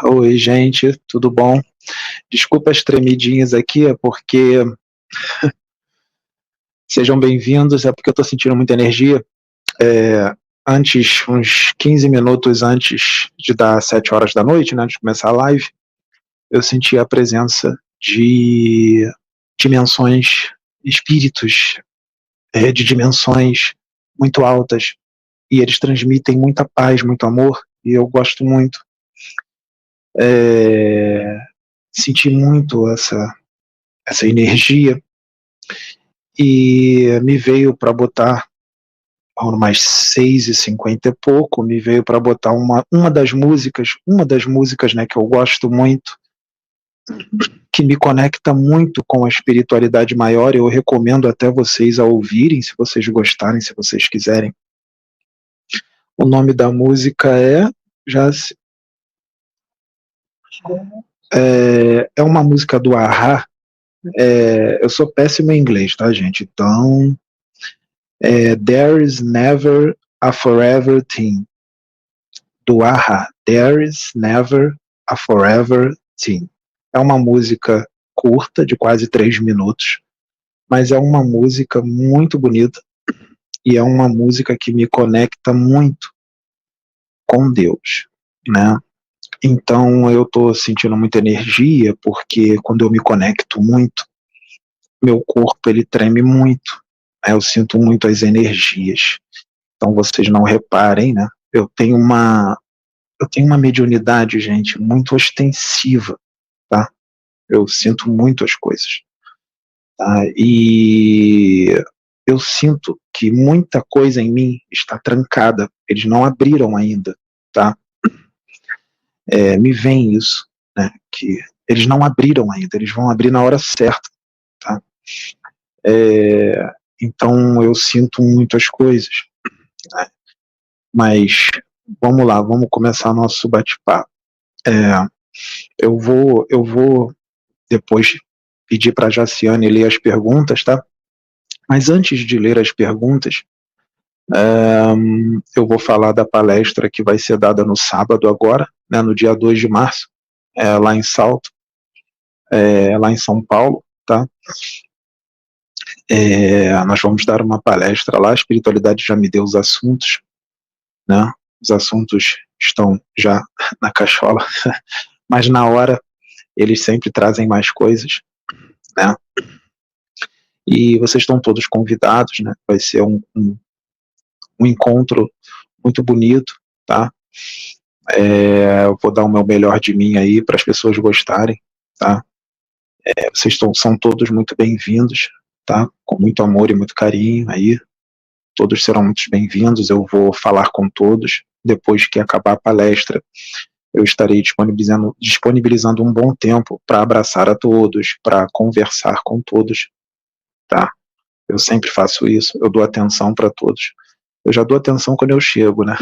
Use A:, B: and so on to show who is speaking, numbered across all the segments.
A: Oi, gente, tudo bom? Desculpa as tremidinhas aqui, é porque sejam bem-vindos, é porque eu tô sentindo muita energia. Antes, uns 15 minutos antes de dar 7 horas da noite, né, de começar a live, eu senti a presença de dimensões, espíritos, de dimensões muito altas, e eles transmitem muita paz, muito amor, e eu gosto muito. Senti muito essa energia e me veio para botar umas 6h50 e pouco, me veio para botar uma das músicas, né, que eu gosto muito, que me conecta muito com a espiritualidade maior. Eu recomendo até vocês a ouvirem, se vocês gostarem, se vocês quiserem. O nome da música é uma música do A-ha. Eu sou péssimo em inglês, tá, gente? Então, There is Never a Forever Thing, do A-ha. There is Never a Forever Thing. É uma música curta, de quase 3 minutos, mas é uma música muito bonita e é uma música que me conecta muito com Deus, né? Então eu tô sentindo muita energia, porque quando eu me conecto muito, meu corpo ele treme muito, né? Eu sinto muito as energias. Então vocês não reparem, né? Eu tenho uma mediunidade, gente, muito ostensiva, tá? Eu sinto muito as coisas, tá? E eu sinto que muita coisa em mim está trancada, eles não abriram ainda, tá? Me vem isso, né? Que eles não abriram ainda, eles vão abrir na hora certa, tá? Então eu sinto muitas coisas, né? Mas vamos lá, vamos começar nosso bate-papo. Eu vou depois pedir para a Jaciane ler as perguntas, tá? Mas antes de ler as perguntas, eu vou falar da palestra que vai ser dada no sábado agora, né, no dia 2 de março, lá em Salto, lá em São Paulo, tá? Nós vamos dar uma palestra lá. A espiritualidade já me deu os assuntos, né? Os assuntos estão já na cachola, mas na hora eles sempre trazem mais coisas, né? E vocês estão todos convidados, né? Vai ser um encontro muito bonito, tá? Eu vou dar o meu melhor de mim aí para as pessoas gostarem, tá? Vocês são todos muito bem-vindos, tá? Com muito amor e muito carinho aí. Todos serão muito bem-vindos. Eu vou falar com todos. Depois que acabar a palestra, eu estarei disponibilizando um bom tempo para abraçar a todos, para conversar com todos, tá? Eu sempre faço isso. Eu dou atenção para todos. Eu já dou atenção quando eu chego, né?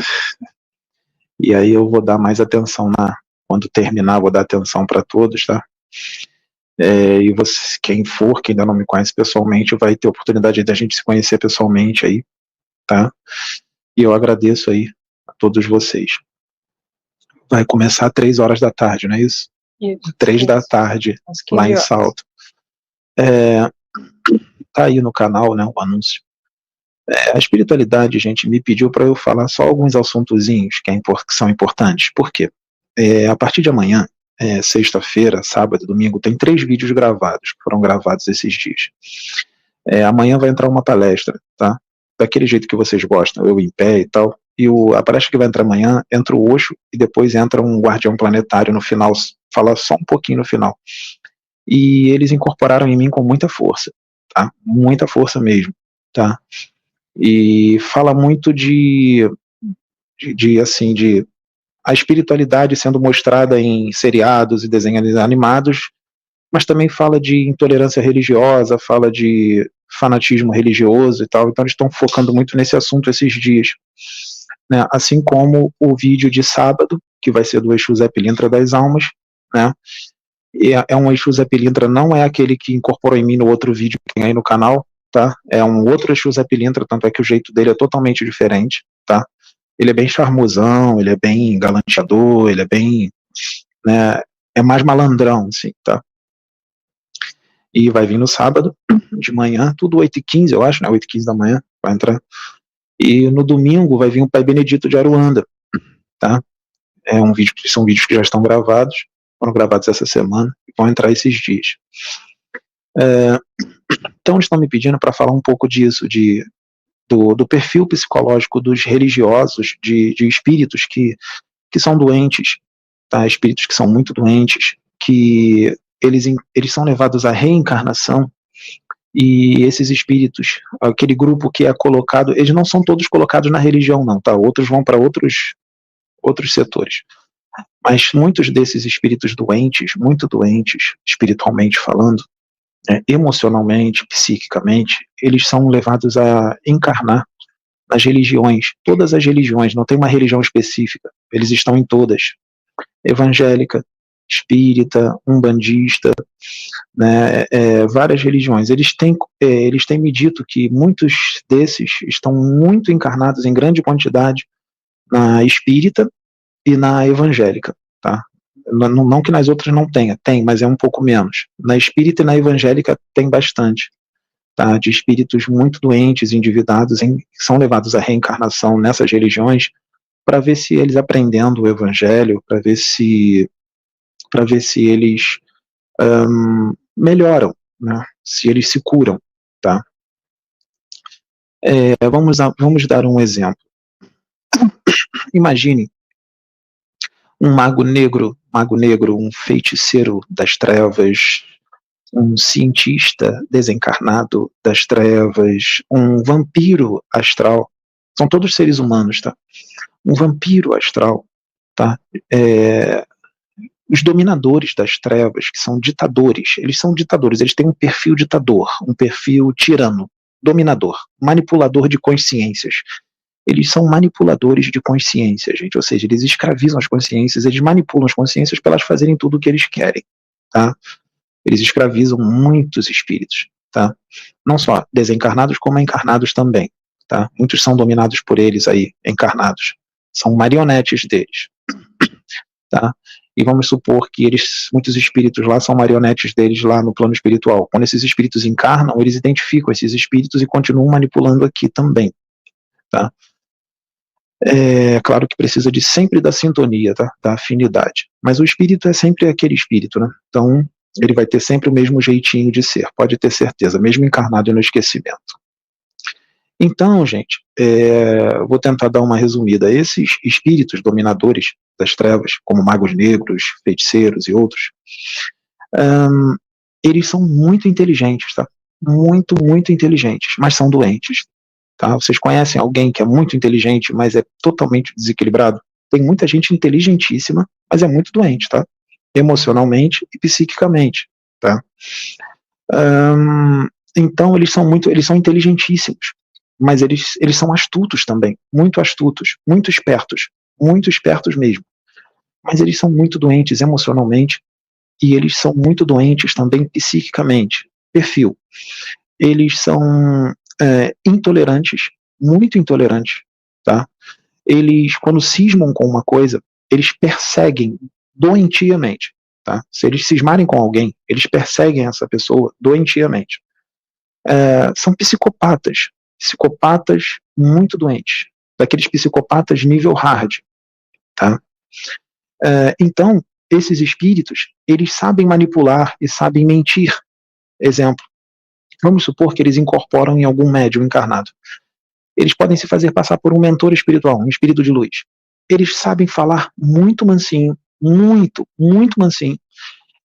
A: E aí eu vou dar mais atenção quando terminar, vou dar atenção para todos, tá? E você, quem ainda não me conhece pessoalmente, vai ter oportunidade de a gente se conhecer pessoalmente aí, tá? E eu agradeço aí a todos vocês. Vai começar às 3 horas da tarde, não é isso? 3 da tarde, lá em Salto. Tá aí no canal, né, o anúncio. A espiritualidade, gente, me pediu para eu falar só alguns assuntozinhos que são importantes. Por quê? A partir de amanhã, sexta-feira, sábado, domingo, tem 3 vídeos gravados, que foram gravados esses dias. Amanhã vai entrar uma palestra, tá? Daquele jeito que vocês gostam, eu em pé e tal. E a palestra que vai entrar amanhã, entra o Osho e depois entra um guardião planetário no final, fala só um pouquinho no final. E eles incorporaram em mim com muita força, tá? Muita força mesmo, tá? E fala muito de a espiritualidade sendo mostrada em seriados e desenhos animados, mas também fala de intolerância religiosa, fala de fanatismo religioso e tal. Então eles estão focando muito nesse assunto esses dias, né? Assim como o vídeo de sábado, que vai ser do Exu Zé Pilintra das Almas, né? E é um Exu Zé Pilintra, não é aquele que incorporou em mim no outro vídeo que tem aí no canal, tá? É um outro Exu Zé Pilintra, tanto é que o jeito dele é totalmente diferente, tá? Ele é bem charmosão, ele é bem galanteador, ele é bem né? É mais malandrão, assim, tá? E vai vir no sábado, de manhã, tudo 8h15, eu acho, né? 8h15 da manhã, vai entrar. E no domingo vai vir o Pai Benedito de Aruanda, tá? São vídeos que já estão gravados, foram gravados essa semana, e vão entrar esses dias. Então eles estão me pedindo para falar um pouco disso, do perfil psicológico dos religiosos, de espíritos que são doentes, tá? Espíritos que são muito doentes, que eles são levados à reencarnação, e esses espíritos, aquele grupo que é colocado, eles não são todos colocados na religião não, tá? Outros vão para outros setores. Mas muitos desses espíritos doentes, muito doentes, espiritualmente falando, emocionalmente, psiquicamente, eles são levados a encarnar nas religiões, todas as religiões, não tem uma religião específica, eles estão em todas, evangélica, espírita, umbandista, né, várias religiões. Eles têm me dito que muitos desses estão muito encarnados em grande quantidade na espírita e na evangélica, tá? Não que nas outras não tenha, tem, mas é um pouco menos. Na espírita e na evangélica tem bastante, tá? De espíritos muito doentes, endividados, que são levados à reencarnação nessas religiões, para ver se eles aprendendo o evangelho, para ver se eles melhoram, né? Se eles se curam, tá? Vamos dar um exemplo. Imagine um mago negro, um feiticeiro das trevas, um cientista desencarnado das trevas, um vampiro astral. São todos seres humanos, tá? Um vampiro astral, tá? Os dominadores das trevas, que são ditadores, eles têm um perfil ditador, um perfil tirano, dominador, manipulador de consciências. Eles são manipuladores de consciência, gente, ou seja, eles escravizam as consciências, eles manipulam as consciências para elas fazerem tudo o que eles querem, tá? Eles escravizam muitos espíritos, tá? Não só desencarnados, como encarnados também, tá? Muitos são dominados por eles aí, encarnados. São marionetes deles, tá? E vamos supor que muitos espíritos lá são marionetes deles lá no plano espiritual. Quando esses espíritos encarnam, eles identificam esses espíritos e continuam manipulando aqui também, tá? É claro que precisa sempre da sintonia, tá? Da afinidade. Mas o espírito é sempre aquele espírito, né? Então, ele vai ter sempre o mesmo jeitinho de ser, pode ter certeza, mesmo encarnado e no esquecimento. Então, gente, vou tentar dar uma resumida. Esses espíritos dominadores das trevas, como magos negros, feiticeiros e outros, eles são muito inteligentes, tá? Muito, muito inteligentes, mas são doentes. Tá? Vocês conhecem alguém que é muito inteligente, mas é totalmente desequilibrado? Tem muita gente inteligentíssima, mas é muito doente, tá? Emocionalmente e psiquicamente, tá? Então eles são inteligentíssimos, mas eles são astutos também, muito espertos mesmo. Mas eles são muito doentes emocionalmente e eles são muito doentes também psiquicamente. Perfil. Eles são intolerantes, muito intolerantes, tá? Eles, quando cismam com uma coisa, eles perseguem doentiamente, tá? Se eles cismarem com alguém, eles perseguem essa pessoa doentiamente. São psicopatas muito doentes, daqueles psicopatas nível hard, tá? Então, esses espíritos, eles sabem manipular e sabem mentir. Exemplo, vamos supor que eles incorporam em algum médium encarnado. Eles podem se fazer passar por um mentor espiritual, um espírito de luz. Eles sabem falar muito mansinho, muito, muito mansinho.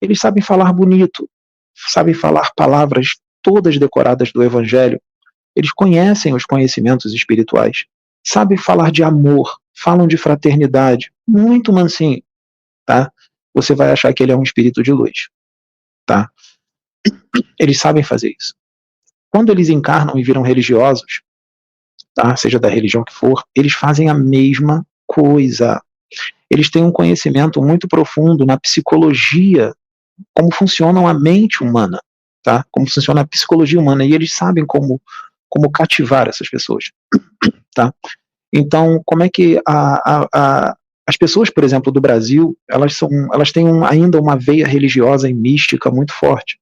A: Eles sabem falar bonito, sabem falar palavras todas decoradas do evangelho. Eles conhecem os conhecimentos espirituais, sabem falar de amor, falam de fraternidade, muito mansinho, tá? Você vai achar que ele é um espírito de luz, tá? Eles sabem fazer isso. Quando eles encarnam e viram religiosos, tá? Seja da religião que for, eles fazem a mesma coisa. Eles têm um conhecimento muito profundo na psicologia, como funciona a mente humana, tá? Como funciona a psicologia humana, e eles sabem como cativar essas pessoas, tá? Então, como é que a As pessoas, por exemplo, do Brasil, elas têm ainda uma veia religiosa e mística muito forte.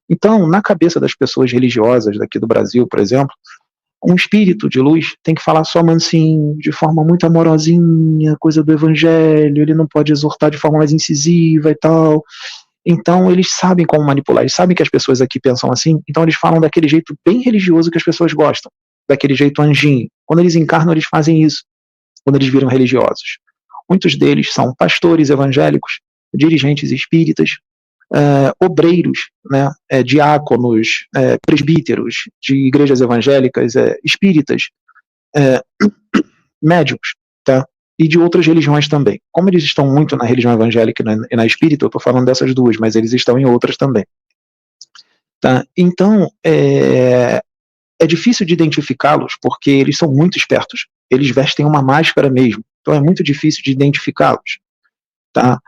A: Então, na cabeça das pessoas religiosas daqui do Brasil, por exemplo, um espírito de luz tem que falar só mansinho, de forma muito amorosinha, coisa do evangelho, ele não pode exortar de forma mais incisiva e tal. Então, eles sabem como manipular, eles sabem que as pessoas aqui pensam assim, então eles falam daquele jeito bem religioso que as pessoas gostam, daquele jeito anjinho. Quando eles encarnam, eles fazem isso, quando eles viram religiosos. Muitos deles são pastores evangélicos, dirigentes espíritas, obreiros, né, diáconos, presbíteros de igrejas evangélicas, espíritas, médicos, tá? E de outras religiões também. Como eles estão muito na religião evangélica e na espírita, eu estou falando dessas duas, mas eles estão em outras também. Tá? Então, é difícil de identificá-los, porque eles são muito espertos. Eles vestem uma máscara mesmo. Então é muito difícil de identificá-los. Tá?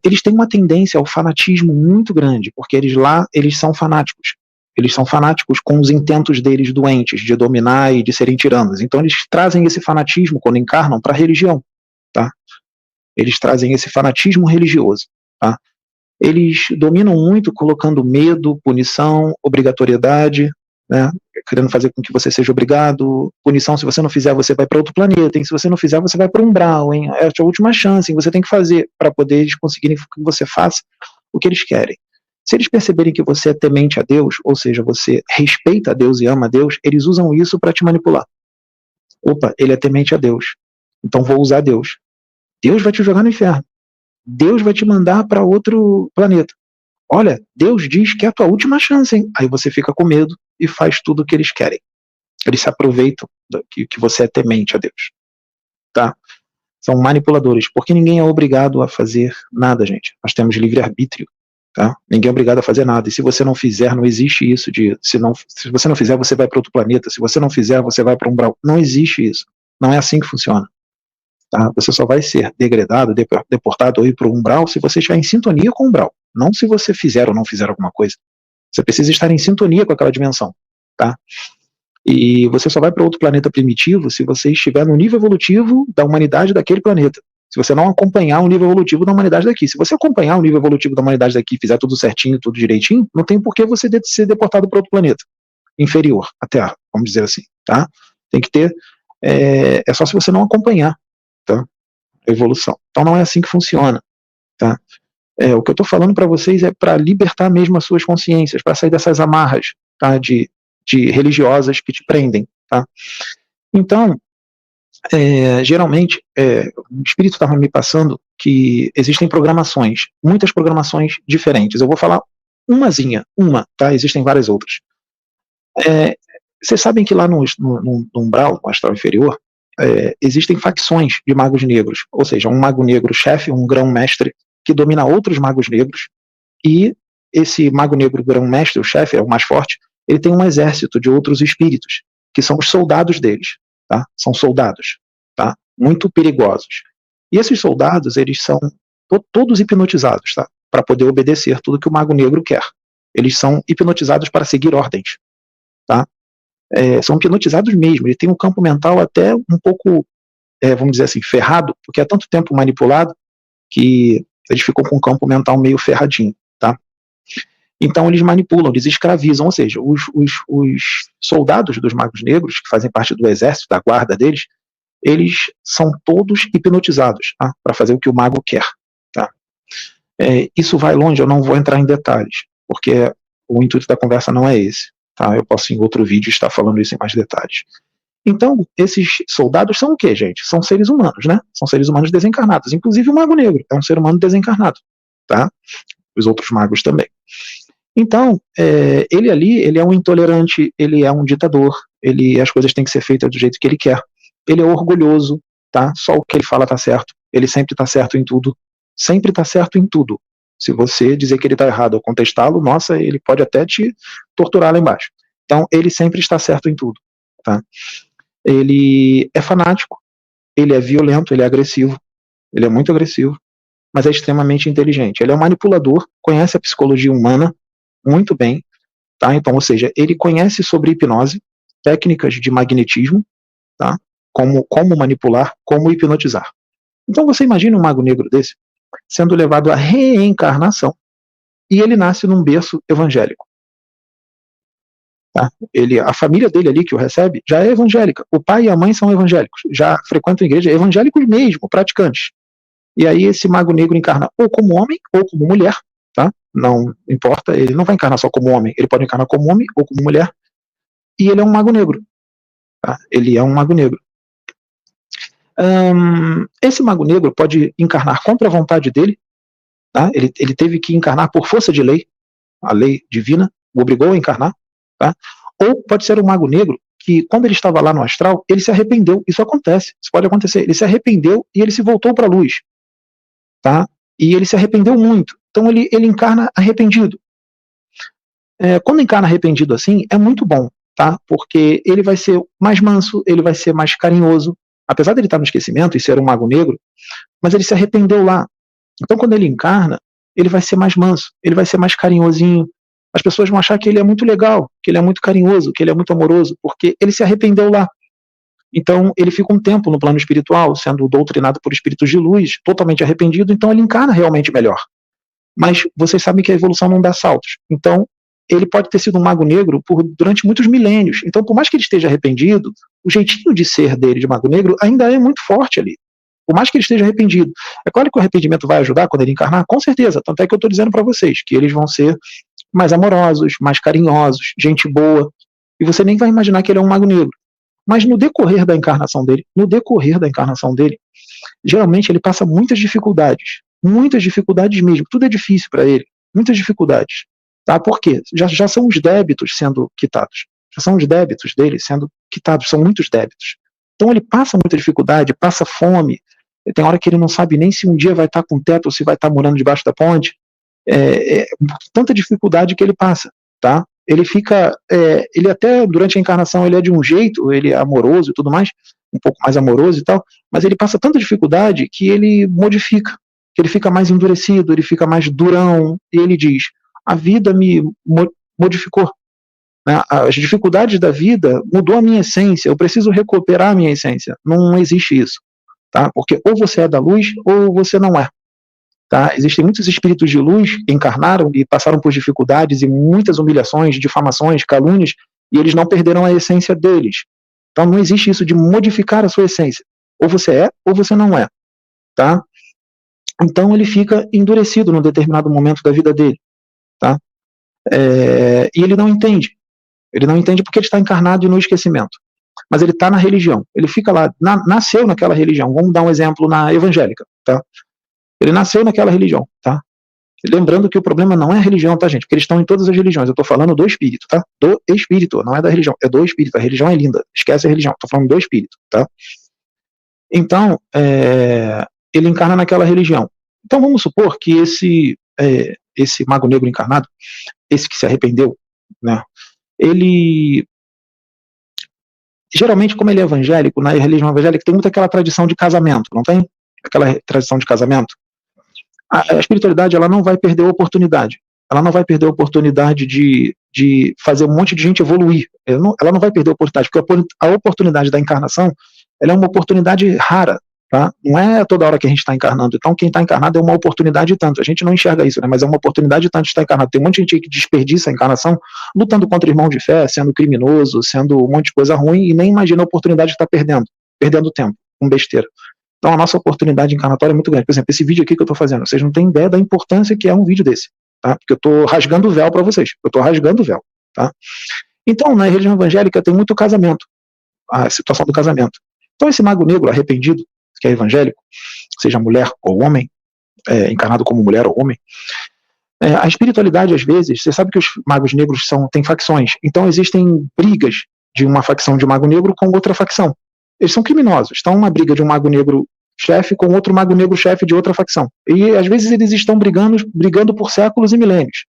A: Eles têm uma tendência ao fanatismo muito grande, porque eles são fanáticos. Eles são fanáticos com os intentos deles doentes, de dominar e de serem tiranos. Então eles trazem esse fanatismo, quando encarnam, para a religião. Tá? Eles trazem esse fanatismo religioso. Tá? Eles dominam muito colocando medo, punição, obrigatoriedade, né? Querendo fazer com que você seja obrigado, punição, se você não fizer, você vai para outro planeta, hein? Se você não fizer, você vai para um umbral, hein? É a sua última chance, hein? Você tem que fazer para poder eles conseguirem que você faça o que eles querem. Se eles perceberem que você é temente a Deus, ou seja, você respeita a Deus e ama a Deus, eles usam isso para te manipular. Opa, ele é temente a Deus, então vou usar Deus. Deus vai te jogar no inferno. Deus vai te mandar para outro planeta. Olha, Deus diz que é a tua última chance, hein? Aí você fica com medo e faz tudo o que eles querem. Eles se aproveitam que você é temente a Deus. Tá? São manipuladores, porque ninguém é obrigado a fazer nada, gente. Nós temos livre-arbítrio. Tá? Ninguém é obrigado a fazer nada. E se você não fizer, não existe isso de se você não fizer, você vai para outro planeta. Se você não fizer, você vai para um umbral. Não existe isso. Não é assim que funciona. Tá? Você só vai ser degradado, deportado ou ir para o umbral se você estiver em sintonia com o umbral. Não se você fizer ou não fizer alguma coisa. Você precisa estar em sintonia com aquela dimensão. Tá? E você só vai para outro planeta primitivo se você estiver no nível evolutivo da humanidade daquele planeta. Se você não acompanhar o nível evolutivo da humanidade daqui. Se você acompanhar o nível evolutivo da humanidade daqui e fizer tudo certinho, tudo direitinho, não tem por que você ser deportado para outro planeta inferior à Terra, vamos dizer assim. Tá? Tem que ter... É só se você não acompanhar, tá? A evolução. Então não é assim que funciona. Tá? O que eu estou falando para vocês é para libertar mesmo as suas consciências, para sair dessas amarras, tá? de religiosas que te prendem. Tá? Então, geralmente, o espírito estava me passando que existem programações, muitas programações diferentes. Eu vou falar uma, tá? Existem várias outras. Vocês sabem que lá no umbral, no astral inferior, existem facções de magos negros, ou seja, um mago negro chefe, um grão-mestre, que domina outros magos negros, e esse mago negro grão-mestre, o chefe, é o mais forte, ele tem um exército de outros espíritos, que são os soldados deles, tá? São soldados, tá? Muito perigosos. E esses soldados, eles são todos hipnotizados, tá? Para poder obedecer tudo que o mago negro quer. Eles são hipnotizados para seguir ordens, tá? São hipnotizados mesmo. Ele tem um campo mental até um pouco, vamos dizer assim, ferrado, porque é tanto tempo manipulado que eles ficam com um campo mental meio ferradinho, tá? Então eles manipulam, eles escravizam, ou seja, os soldados dos magos negros, que fazem parte do exército, da guarda deles, eles são todos hipnotizados, tá? Para fazer o que o mago quer. Tá? Isso vai longe, eu não vou entrar em detalhes, porque o intuito da conversa não é esse. Tá? Eu posso em outro vídeo estar falando isso em mais detalhes. Então, esses soldados são o quê, gente? São seres humanos, né? São seres humanos desencarnados. Inclusive o mago negro é um ser humano desencarnado. Tá? Os outros magos também. Então, ele ali, ele é um intolerante, ele é um ditador, as coisas têm que ser feitas do jeito que ele quer. Ele é orgulhoso, tá? Só o que ele fala tá certo. Ele sempre tá certo em tudo. Sempre tá certo em tudo. Se você dizer que ele tá errado ou contestá-lo, nossa, ele pode até te torturar lá embaixo. Então, ele sempre está certo em tudo. Tá? Ele é fanático, ele é violento, ele é agressivo, ele é muito agressivo, mas é extremamente inteligente. Ele é um manipulador, conhece a psicologia humana muito bem, tá? Então, ou seja, ele conhece sobre hipnose, técnicas de magnetismo, tá? Como manipular, como hipnotizar. Então você imagina um mago negro desse sendo levado à reencarnação e ele nasce num berço evangélico. Tá? A família dele ali que o recebe já é evangélica. O pai e a mãe são evangélicos, já frequentam a igreja, evangélicos mesmo, praticantes. E aí esse mago negro encarna ou como homem ou como mulher, tá? Não importa, ele não vai encarnar só como homem, ele pode encarnar como homem ou como mulher, e ele é um mago negro. Tá? Ele é um mago negro. Esse mago negro pode encarnar contra a vontade dele, tá? Ele teve que encarnar por força de lei, a lei divina o obrigou a encarnar, tá? Ou pode ser um mago negro que, quando ele estava lá no astral, ele se arrependeu. Isso acontece, isso pode acontecer. Ele se arrependeu e ele se voltou para a luz, tá? E ele se arrependeu muito. Então ele encarna arrependido. Quando encarna arrependido assim, é muito bom, tá? Porque ele vai ser mais manso, ele vai ser mais carinhoso. Apesar de ele estar no esquecimento e ser um mago negro, mas ele se arrependeu lá. Então, quando ele encarna, ele vai ser mais manso, ele vai ser mais carinhosinho. As pessoas vão achar que ele é muito legal, que ele é muito carinhoso, que ele é muito amoroso, porque ele se arrependeu lá. Então, ele fica um tempo no plano espiritual, sendo doutrinado por espíritos de luz, totalmente arrependido, então ele encarna realmente melhor. Mas vocês sabem que a evolução não dá saltos. Então, ele pode ter sido um mago negro durante muitos milênios. Então, por mais que ele esteja arrependido, o jeitinho de ser dele, de mago negro, ainda é muito forte ali. Por mais que ele esteja arrependido. É claro que o arrependimento vai ajudar quando ele encarnar, com certeza. Tanto é que eu estou dizendo para vocês que eles vão ser mais amorosos, mais carinhosos, gente boa. E você nem vai imaginar que ele é um mago negro. Mas no decorrer da encarnação dele, geralmente ele passa muitas dificuldades mesmo. Tudo é difícil para ele, muitas dificuldades. Tá? Por quê? Já são os débitos sendo quitados. Já são os débitos dele sendo quitados, são muitos débitos. Então ele passa muita dificuldade, passa fome. Tem hora que ele não sabe nem se um dia vai estar com teto ou se vai estar morando debaixo da ponte. Tanta dificuldade que ele passa, tá? Ele fica, ele até durante a encarnação ele é de um jeito, ele é amoroso e tudo mais, um pouco mais amoroso e tal, mas ele passa tanta dificuldade que ele modifica, que ele fica mais endurecido, ele fica mais durão, e ele diz, a vida me modificou, né? As dificuldades da vida mudou a minha essência, eu preciso recuperar a minha essência. Não existe isso, tá? Porque ou você é da luz ou você não é. Tá? Existem muitos espíritos de luz que encarnaram e passaram por dificuldades e muitas humilhações, difamações, calúnias, e eles não perderam a essência deles. Então não existe isso de modificar a sua essência. Ou você é, ou você não é. Tá? Então ele fica endurecido num determinado momento da vida dele. Tá? E ele não entende. Ele não entende porque ele está encarnado e no esquecimento. Mas ele está na religião. Ele fica lá, nasceu naquela religião. Vamos dar um exemplo na evangélica. Tá? Ele nasceu naquela religião, tá? Lembrando que o problema não é a religião, tá, gente? Porque eles estão em todas as religiões. Eu tô falando do espírito, tá? Do espírito, não é da religião. É do espírito. A religião é linda. Esquece a religião. Tô falando do espírito, tá? Então, ele encarna naquela religião. Então, vamos supor que esse mago negro encarnado, esse que se arrependeu, né? Ele... Geralmente, como ele é evangélico, na religião evangélica tem muito aquela tradição de casamento, não tem? Aquela tradição de casamento. A espiritualidade ela não vai perder a oportunidade. Ela não vai perder a oportunidade de fazer um monte de gente evoluir. Ela não vai perder a oportunidade, porque a oportunidade da encarnação ela é uma oportunidade rara. Tá? Não é toda hora que a gente está encarnando. Então, quem está encarnado é uma oportunidade tanto. A gente não enxerga isso, né? Mas é uma oportunidade tanto de estar encarnado. Tem um monte de gente que desperdiça a encarnação lutando contra irmão de fé, sendo criminoso, sendo um monte de coisa ruim e nem imagina a oportunidade de estar perdendo tempo, com besteira. Então a nossa oportunidade encarnatória é muito grande. Por exemplo, esse vídeo aqui que eu estou fazendo, vocês não têm ideia da importância que é um vídeo desse, tá? Porque eu estou rasgando o véu para vocês, eu estou rasgando o véu, tá? Então, na religião evangélica tem muito casamento, a situação do casamento. Então esse mago negro arrependido, que é evangélico, seja mulher ou homem, encarnado como mulher ou homem, a espiritualidade às vezes, você sabe que os magos negros têm facções, então existem brigas de uma facção de mago negro com outra facção. Eles são criminosos. Então, uma briga de um mago negro chefe com outro mago negro chefe de outra facção. E, às vezes, eles estão brigando por séculos e milênios.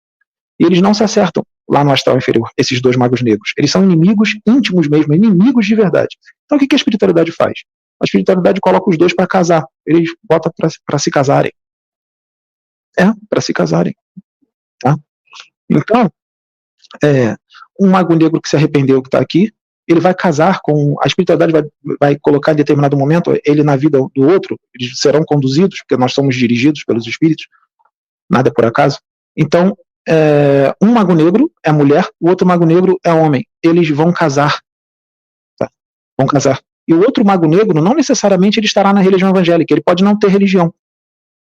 A: E eles não se acertam lá no astral inferior, esses dois magos negros. Eles são inimigos íntimos mesmo, inimigos de verdade. Então, o que a espiritualidade faz? A espiritualidade coloca os dois para casar. Eles botam para se casarem. Para se casarem. Tá? Então, um mago negro que se arrependeu, que está aqui, ele vai casar com... A espiritualidade vai colocar em determinado momento ele na vida do outro, eles serão conduzidos, porque nós somos dirigidos pelos espíritos, nada é por acaso. Então, um mago negro é mulher, o outro mago negro é homem. Eles vão casar. Tá? Vão casar. E o outro mago negro, não necessariamente ele estará na religião evangélica, ele pode não ter religião.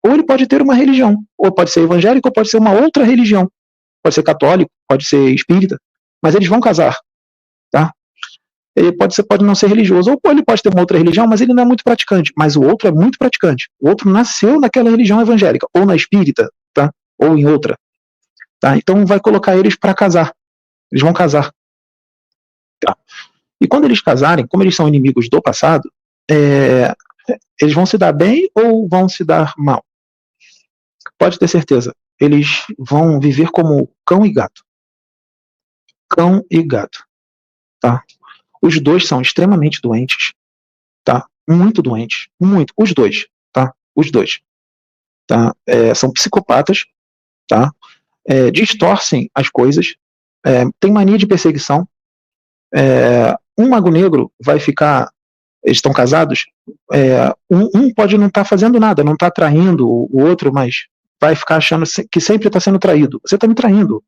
A: Ou ele pode ter uma religião, ou pode ser evangélico, ou pode ser uma outra religião. Pode ser católico, pode ser espírita, mas eles vão casar. Tá? Ele pode não ser religioso, ou ele pode ter uma outra religião, mas ele não é muito praticante. Mas o outro é muito praticante. O outro nasceu naquela religião evangélica, ou na espírita, tá? Ou em outra. Tá? Então vai colocar eles para casar. Eles vão casar. Tá? E quando eles casarem, como eles são inimigos do passado, eles vão se dar bem ou vão se dar mal? Pode ter certeza. Eles vão viver como cão e gato. Cão e gato. Tá? Os dois são extremamente doentes. Tá? Muito doentes. Muito. Os dois. Tá? Os dois. Tá? São psicopatas. Tá? Distorcem as coisas. Tem mania de perseguição. Um mago negro vai ficar... Eles estão casados. Um pode não estar fazendo nada, não está traindo o outro, mas vai ficar achando que sempre está sendo traído. Você está me traindo.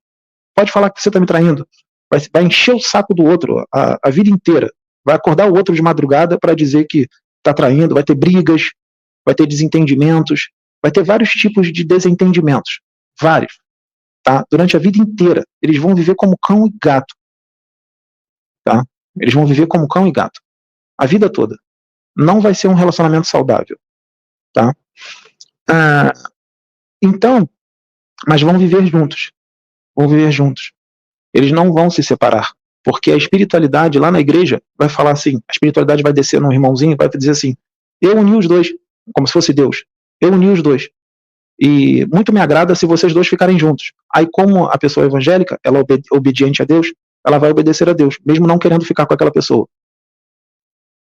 A: Pode falar que você está me traindo. Vai encher o saco do outro a vida inteira. Vai acordar o outro de madrugada para dizer que está traindo. Vai ter brigas, vai ter desentendimentos, vai ter vários tipos de desentendimentos. Vários. Tá? Durante a vida inteira. Eles vão viver como cão e gato. Tá? Eles vão viver como cão e gato. A vida toda. Não vai ser um relacionamento saudável. Tá? Então, mas vão viver juntos. Vão viver juntos. Eles não vão se separar. Porque a espiritualidade lá na igreja vai falar assim, a espiritualidade vai descer num irmãozinho e vai dizer assim, eu uni os dois, como se fosse Deus. Eu uni os dois. E muito me agrada se vocês dois ficarem juntos. Aí como a pessoa evangélica, ela é obediente a Deus, ela vai obedecer a Deus, mesmo não querendo ficar com aquela pessoa.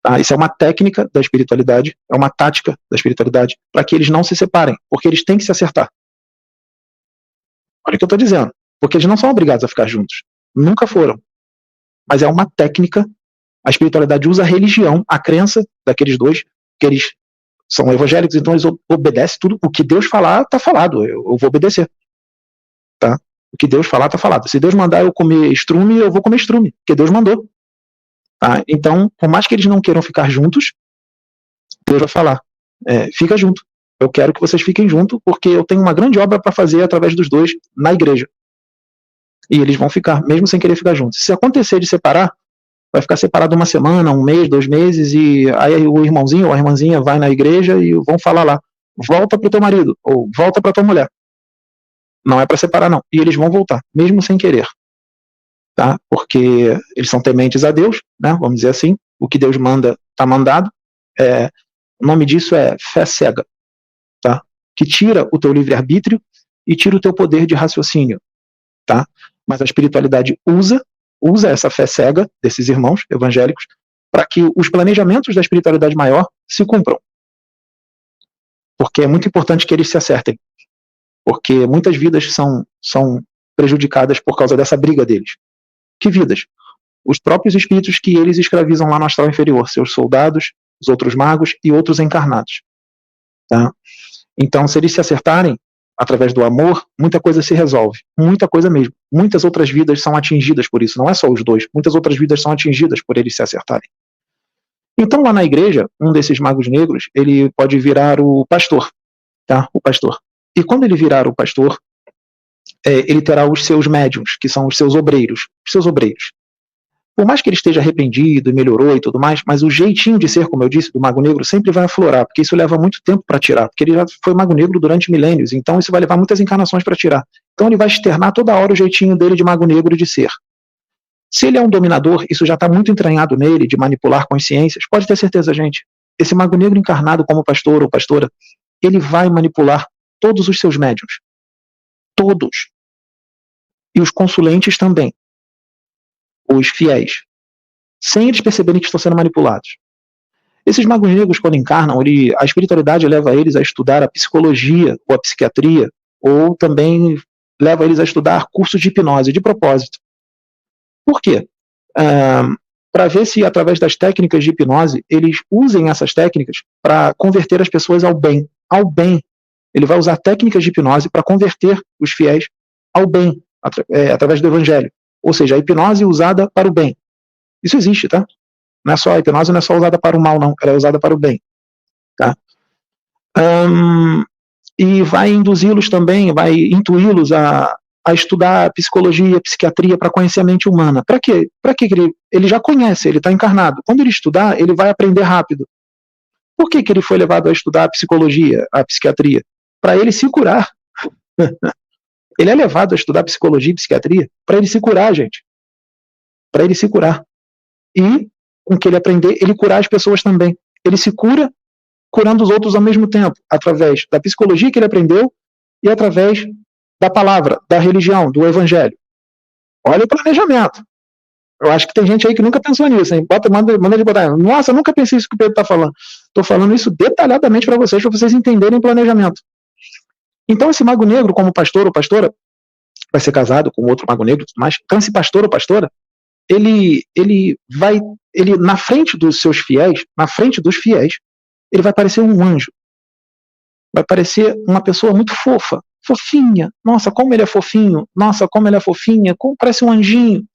A: Tá? Isso é uma técnica da espiritualidade, é uma tática da espiritualidade, para que eles não se separem, porque eles têm que se acertar. Olha o que eu estou dizendo. Porque eles não são obrigados a ficar juntos. Nunca foram. Mas é uma técnica. A espiritualidade usa a religião, a crença daqueles dois, que eles são evangélicos, então eles obedecem tudo. O que Deus falar, está falado. Eu vou obedecer. Tá? O que Deus falar, está falado. Se Deus mandar eu comer estrume, eu vou comer estrume, porque Deus mandou. Tá? Então, por mais que eles não queiram ficar juntos, Deus vai falar, fica junto. Eu quero que vocês fiquem juntos, porque eu tenho uma grande obra para fazer através dos dois na igreja. E eles vão ficar, mesmo sem querer ficar juntos. Se acontecer de separar, vai ficar separado uma semana, um mês, 2 meses, e aí o irmãozinho ou a irmãzinha vai na igreja e vão falar lá, volta pro teu marido, ou volta pra tua mulher. Não é para separar, não. E eles vão voltar, mesmo sem querer. Tá? Porque eles são tementes a Deus, né? Vamos dizer assim, o que Deus manda, está mandado. O nome disso é fé cega, tá? Que tira o teu livre-arbítrio e tira o teu poder de raciocínio. Tá? Mas a espiritualidade usa essa fé cega desses irmãos evangélicos para que os planejamentos da espiritualidade maior se cumpram. Porque é muito importante que eles se acertem. Porque muitas vidas são prejudicadas por causa dessa briga deles. Que vidas? Os próprios espíritos que eles escravizam lá no astral inferior, seus soldados, os outros magos e outros encarnados. Tá? Então, se eles se acertarem, através do amor, muita coisa se resolve. Muita coisa mesmo. Muitas outras vidas são atingidas por isso. Não é só os dois. Muitas outras vidas são atingidas por eles se acertarem. Então, lá na igreja, um desses magos negros, ele pode virar o pastor. Tá? O pastor. E quando ele virar o pastor, ele terá os seus médiuns, que são os seus obreiros. Os seus obreiros. Por mais que ele esteja arrependido e melhorou e tudo mais, mas o jeitinho de ser, como eu disse, do mago negro sempre vai aflorar, porque isso leva muito tempo para tirar, porque ele já foi mago negro durante milênios, então isso vai levar muitas encarnações para tirar. Então ele vai externar toda hora o jeitinho dele de mago negro de ser. Se ele é um dominador, isso já está muito entranhado nele, de manipular consciências, pode ter certeza, gente, esse mago negro encarnado como pastor ou pastora, ele vai manipular todos os seus médiuns. Todos. E os consulentes também. Os fiéis, sem eles perceberem que estão sendo manipulados. Esses magos negros, quando encarnam, a espiritualidade leva eles a estudar a psicologia ou a psiquiatria, ou também leva eles a estudar cursos de hipnose, de propósito. Por quê? para ver se, através das técnicas de hipnose, eles usem essas técnicas para converter as pessoas ao bem. Ao bem. Ele vai usar técnicas de hipnose para converter os fiéis ao bem, através do evangelho. Ou seja, a hipnose usada para o bem. Isso existe, tá? Não é só, a hipnose não é só usada para o mal, não. Ela é usada para o bem. Tá? E vai induzi-los também, vai intuí-los a estudar psicologia, psiquiatria, para conhecer a mente humana. Para quê? Para que ele já conhece, ele está encarnado. Quando ele estudar, ele vai aprender rápido. Por que ele foi levado a estudar a psicologia, a psiquiatria? Para ele se curar. Ele é levado a estudar psicologia e psiquiatria para ele se curar, gente. Para ele se curar. E, com o que ele aprender, ele curar as pessoas também. Ele se cura curando os outros ao mesmo tempo, através da psicologia que ele aprendeu e através da palavra, da religião, do evangelho. Olha o planejamento. Eu acho que tem gente aí que nunca pensou nisso, hein? Manda de botar. Nossa, eu nunca pensei isso que o Pedro está falando. Estou falando isso detalhadamente para vocês entenderem o planejamento. Então, esse mago negro, como pastor ou pastora, vai ser casado com outro mago negro e tudo mais. Então, esse pastor ou pastora, ele na frente dos seus fiéis, ele vai parecer um anjo. Vai parecer uma pessoa muito fofa, fofinha. Nossa, como ele é fofinho. Nossa, como ele é fofinha. Como parece um anjinho.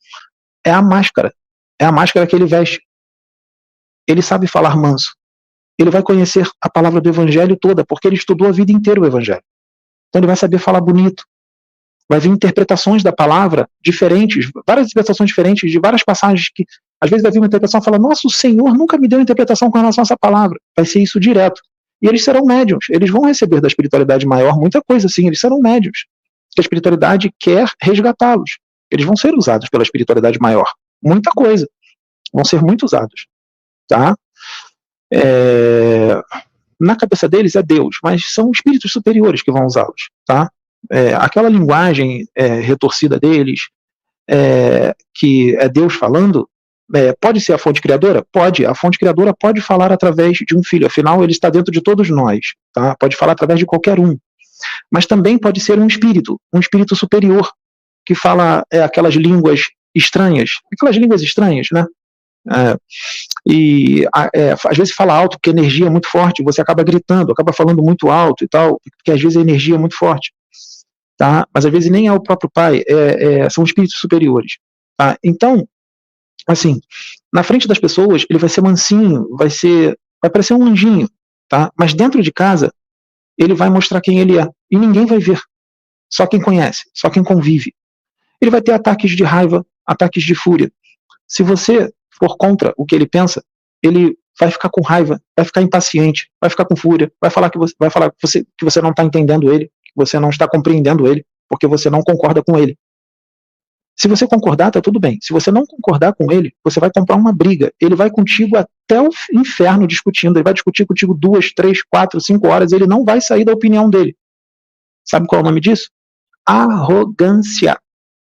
A: É a máscara. É a máscara que ele veste. Ele sabe falar manso. Ele vai conhecer a palavra do evangelho toda, porque ele estudou a vida inteira o evangelho. Então ele vai saber falar bonito. Vai vir interpretações da palavra diferentes, várias interpretações diferentes de várias passagens que, às vezes, vai vir uma interpretação e fala, nossa, o Senhor nunca me deu interpretação com relação a essa palavra. Vai ser isso direto. E eles serão médiuns. Eles vão receber da espiritualidade maior muita coisa, sim. Eles serão médiuns. Porque a espiritualidade quer resgatá-los. Eles vão ser usados pela espiritualidade maior. Muita coisa. Vão ser muito usados. Tá? Na cabeça deles é Deus, mas são espíritos superiores que vão usá-los. Tá? Aquela linguagem retorcida deles, que é Deus falando, pode ser a fonte criadora? Pode. A fonte criadora pode falar através de um filho, afinal ele está dentro de todos nós, tá? Pode falar através de qualquer um. Mas também pode ser um espírito superior, que fala aquelas línguas estranhas, né? Às vezes fala alto porque a energia é muito forte, você acaba gritando, acaba falando muito alto e tal, porque às vezes a energia é muito forte. Tá? Mas às vezes nem é o próprio pai, são espíritos superiores. Tá? Então, assim, na frente das pessoas, ele vai ser mansinho, vai parecer um anjinho, tá? Mas dentro de casa, ele vai mostrar quem ele é, e ninguém vai ver, só quem conhece, só quem convive. Ele vai ter ataques de raiva, ataques de fúria. Se você for contra o que ele pensa, ele vai ficar com raiva, vai ficar impaciente, vai ficar com fúria, vai falar que você não está entendendo ele, você não está compreendendo ele, porque você não concorda com ele. Se você concordar, tá tudo bem. Se você não concordar com ele, você vai comprar uma briga. Ele vai contigo até o inferno discutindo, ele vai discutir contigo 2, 3, 4, 5 horas, ele não vai sair da opinião dele. Sabe qual é o nome disso? Arrogância,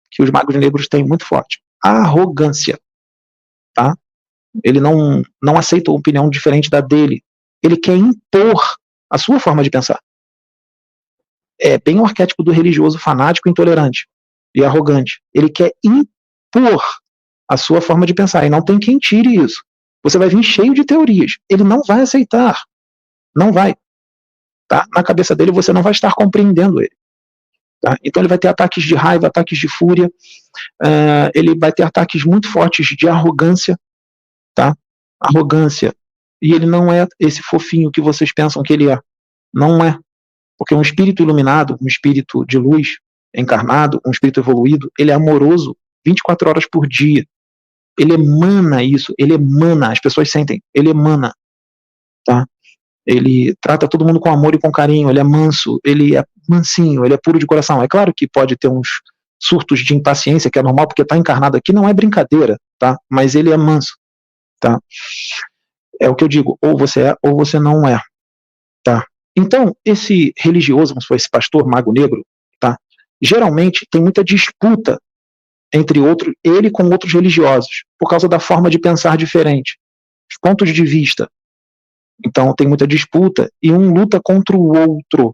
A: que os magos negros têm muito forte. Arrogância. Tá? Ele não aceita uma opinião diferente da dele. Ele quer impor a sua forma de pensar. É bem o arquétipo do religioso fanático, intolerante e arrogante. Ele quer impor a sua forma de pensar, e não tem quem tire isso. Você vai vir cheio de teorias. Ele não vai aceitar. Não vai. Tá? Na cabeça dele, você não vai estar compreendendo ele. Tá? Então ele vai ter ataques de raiva, ataques de fúria, ele vai ter ataques muito fortes de arrogância. Tá? Arrogância. E ele não é esse fofinho que vocês pensam que ele é. Não é. Porque um espírito iluminado, um espírito de luz encarnado, um espírito evoluído, ele é amoroso 24 horas por dia. Ele emana isso, as pessoas sentem, ele emana. Tá? Ele trata todo mundo com amor e com carinho, ele é manso, ele é mansinho, ele é puro de coração. É claro que pode ter uns surtos de impaciência, que é normal, porque está encarnado aqui, não é brincadeira, tá? Mas ele é manso. Tá? É o que eu digo, ou você é, ou você não é. Tá? Então, esse religioso, como se fosse esse pastor mago negro, tá? Geralmente tem muita disputa entre ele com outros religiosos, por causa da forma de pensar diferente, os pontos de vista. Então tem muita disputa e um luta contra o outro.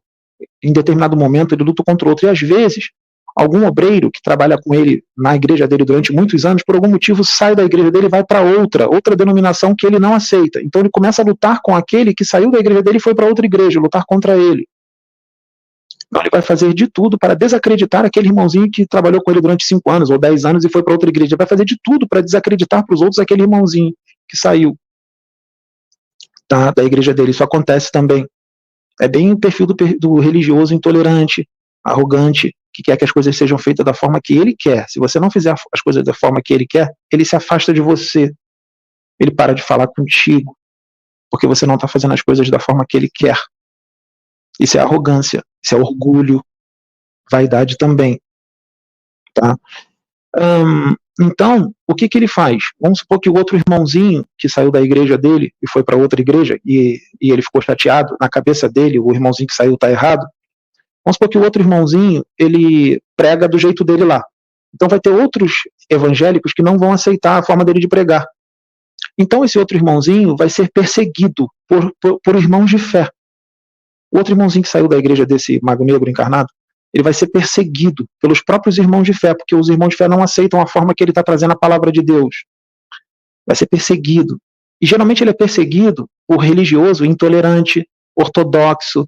A: Em determinado momento ele luta contra o outro. E às vezes algum obreiro que trabalha com ele na igreja dele durante muitos anos, por algum motivo sai da igreja dele e vai para outra denominação que ele não aceita. Então ele começa a lutar com aquele que saiu da igreja dele e foi para outra igreja, lutar contra ele. Então ele vai fazer de tudo para desacreditar aquele irmãozinho que trabalhou com ele durante 5 anos ou 10 anos e foi para outra igreja. Ele vai fazer de tudo para desacreditar para os outros aquele irmãozinho que saiu da igreja dele. Isso acontece também. É bem o perfil do religioso intolerante, arrogante, que quer que as coisas sejam feitas da forma que ele quer. Se você não fizer as coisas da forma que ele quer, ele se afasta de você. Ele para de falar contigo, porque você não está fazendo as coisas da forma que ele quer. Isso é arrogância, isso é orgulho, vaidade também. Tá? Então, o que ele faz? Vamos supor que o outro irmãozinho que saiu da igreja dele e foi para outra igreja e ele ficou chateado, na cabeça dele, o irmãozinho que saiu está errado. Vamos supor que o outro irmãozinho, ele prega do jeito dele lá. Então vai ter outros evangélicos que não vão aceitar a forma dele de pregar. Então esse outro irmãozinho vai ser perseguido por irmãos de fé. O outro irmãozinho que saiu da igreja desse mago negro encarnado, ele vai ser perseguido pelos próprios irmãos de fé, porque os irmãos de fé não aceitam a forma que ele está trazendo a palavra de Deus. Vai ser perseguido. E geralmente ele é perseguido por religioso intolerante, ortodoxo,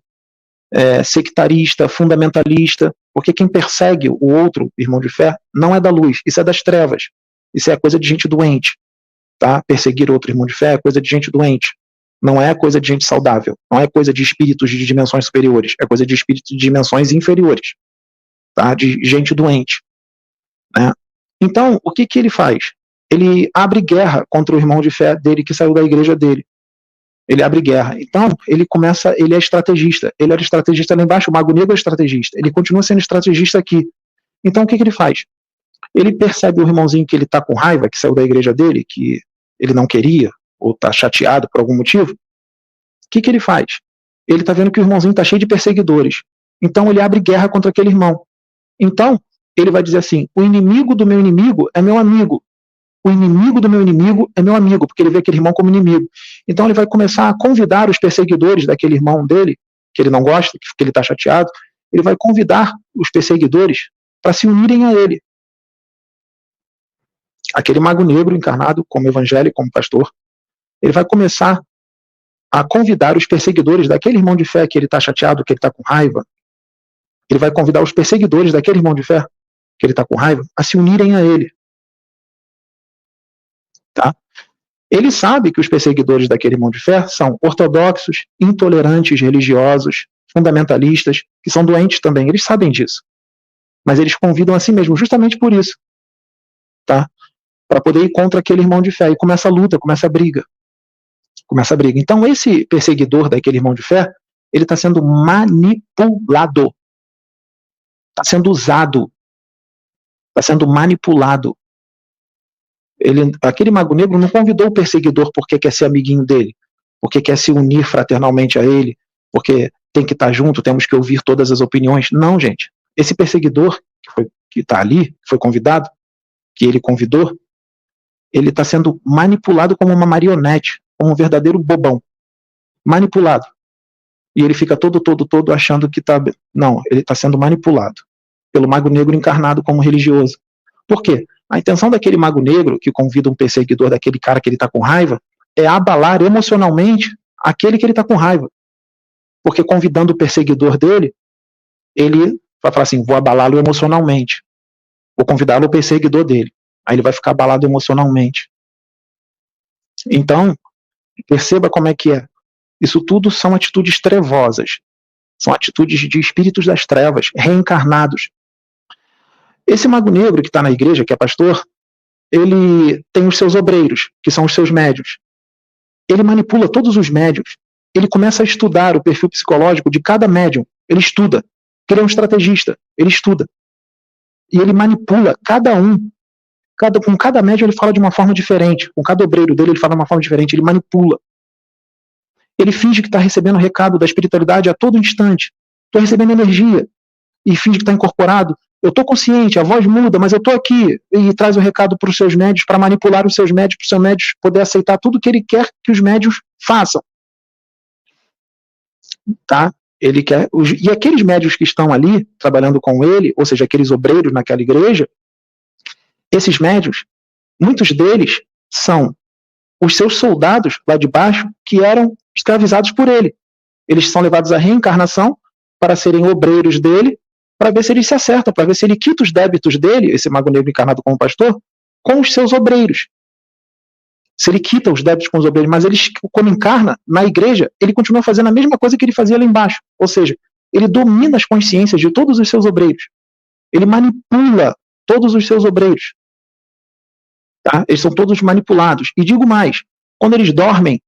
A: sectarista, fundamentalista, porque quem persegue o outro irmão de fé não é da luz, isso é das trevas. Isso é coisa de gente doente. Tá? Perseguir outro irmão de fé é coisa de gente doente. Não é coisa de gente saudável. Não é coisa de espíritos de dimensões superiores. É coisa de espíritos de dimensões inferiores. Tá? De gente doente. Né? Então, o que ele faz? Ele abre guerra contra o irmão de fé dele que saiu da igreja dele. Ele abre guerra. Então, ele é estrategista. Ele era estrategista lá embaixo, o Mago Negro é estrategista. Ele continua sendo estrategista aqui. Então, o que ele faz? Ele percebe o irmãozinho que ele está com raiva, que saiu da igreja dele, que ele não queria, ou está chateado por algum motivo. O que ele faz? Ele está vendo que o irmãozinho está cheio de perseguidores. Então ele abre guerra contra aquele irmão. Então ele vai dizer assim: o inimigo do meu inimigo é meu amigo. O inimigo do meu inimigo é meu amigo, porque ele vê aquele irmão como inimigo. Então ele vai começar a convidar os perseguidores daquele irmão dele, que ele não gosta, que ele está chateado, ele vai convidar os perseguidores para se unirem a ele. Aquele mago negro encarnado como evangélico, como pastor, ele vai começar a convidar os perseguidores daquele irmão de fé que ele está chateado, que ele está com raiva. Ele vai convidar os perseguidores daquele irmão de fé que ele está com raiva a se unirem a ele. Tá? Ele sabe que os perseguidores daquele irmão de fé são ortodoxos, intolerantes, religiosos, fundamentalistas, que são doentes também. Eles sabem disso. Mas eles convidam a si mesmos justamente por isso. Tá? Para poder ir contra aquele irmão de fé. E começa a luta, começa a briga. Então esse perseguidor daquele irmão de fé, ele está sendo manipulado. Está sendo usado. Está sendo manipulado. Aquele mago negro não convidou o perseguidor porque quer ser amiguinho dele, porque quer se unir fraternalmente a ele, porque tem que estar junto, temos que ouvir todas as opiniões. Não, gente. Esse perseguidor que está ali, que foi convidado, que ele convidou, ele está sendo manipulado como uma marionete, como um verdadeiro bobão. Manipulado. E ele fica todo achando que está... Não, ele está sendo manipulado pelo mago negro encarnado como religioso. Por quê? A intenção daquele mago negro que convida um perseguidor daquele cara que ele está com raiva é abalar emocionalmente aquele que ele está com raiva. Porque convidando o perseguidor dele, ele vai falar assim: vou abalá-lo emocionalmente. Vou convidá-lo ao perseguidor dele. Aí ele vai ficar abalado emocionalmente. Então, perceba como é que é. Isso tudo são atitudes trevosas. São atitudes de espíritos das trevas, reencarnados. Esse mago negro que está na igreja, que é pastor, ele tem os seus obreiros, que são os seus médios. Ele manipula todos os médios. Ele começa a estudar o perfil psicológico de cada médium. Ele estuda. Porque ele é um estrategista. Ele estuda. E ele manipula cada um. Com cada médium ele fala de uma forma diferente. Com cada obreiro dele ele fala de uma forma diferente. Ele manipula. Ele finge que está recebendo recado da espiritualidade a todo instante. Estou recebendo energia. E finge que está incorporado. Eu estou consciente, a voz muda, mas eu estou aqui. E traz o recado para os seus médios, para manipular os seus médios, para os seus médios poder aceitar tudo que ele quer que os médios façam. Tá? Ele quer, e aqueles médios que estão ali trabalhando com ele, ou seja, aqueles obreiros naquela igreja, esses médios, muitos deles são os seus soldados lá de baixo que eram escravizados por ele. Eles são levados à reencarnação para serem obreiros dele, para ver se ele se acerta, para ver se ele quita os débitos dele, esse mago negro encarnado como pastor, com os seus obreiros. Se ele quita os débitos com os obreiros, mas ele, quando encarna na igreja, ele continua fazendo a mesma coisa que ele fazia lá embaixo. Ou seja, ele domina as consciências de todos os seus obreiros. Ele manipula todos os seus obreiros. Tá? Eles são todos manipulados. E digo mais, quando eles dormem,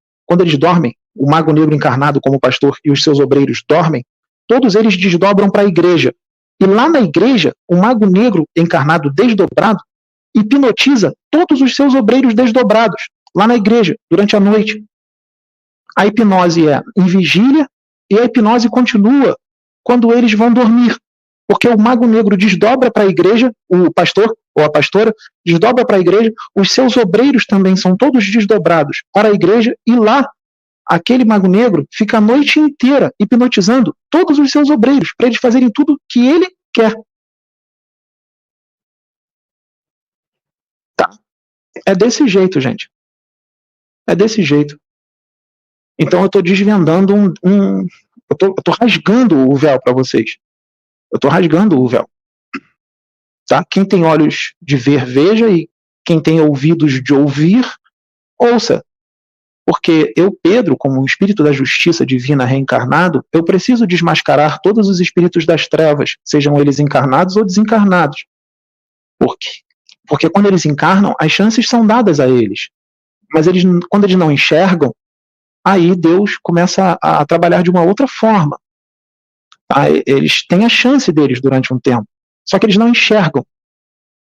A: o mago negro encarnado como pastor e os seus obreiros dormem, todos eles desdobram para a igreja. E lá na igreja, o mago negro encarnado desdobrado hipnotiza todos os seus obreiros desdobrados, lá na igreja, durante a noite. A hipnose é em vigília e a hipnose continua quando eles vão dormir. Porque o mago negro desdobra para a igreja, o pastor ou a pastora desdobra para a igreja, os seus obreiros também são todos desdobrados para a igreja, e lá, aquele mago negro fica a noite inteira hipnotizando todos os seus obreiros, para eles fazerem tudo que ele quer. Tá? É desse jeito, gente. É desse jeito. Então eu estou desvendando eu tô rasgando o véu para vocês. Eu estou rasgando o véu. Tá? Quem tem olhos de ver, veja, e quem tem ouvidos de ouvir, ouça. Porque eu, Pedro, como um espírito da justiça divina reencarnado, eu preciso desmascarar todos os espíritos das trevas, sejam eles encarnados ou desencarnados. Por quê? Porque quando eles encarnam, as chances são dadas a eles. Mas quando eles não enxergam, aí Deus começa a trabalhar de uma outra forma. Tá? Eles têm a chance deles durante um tempo, só que eles não enxergam.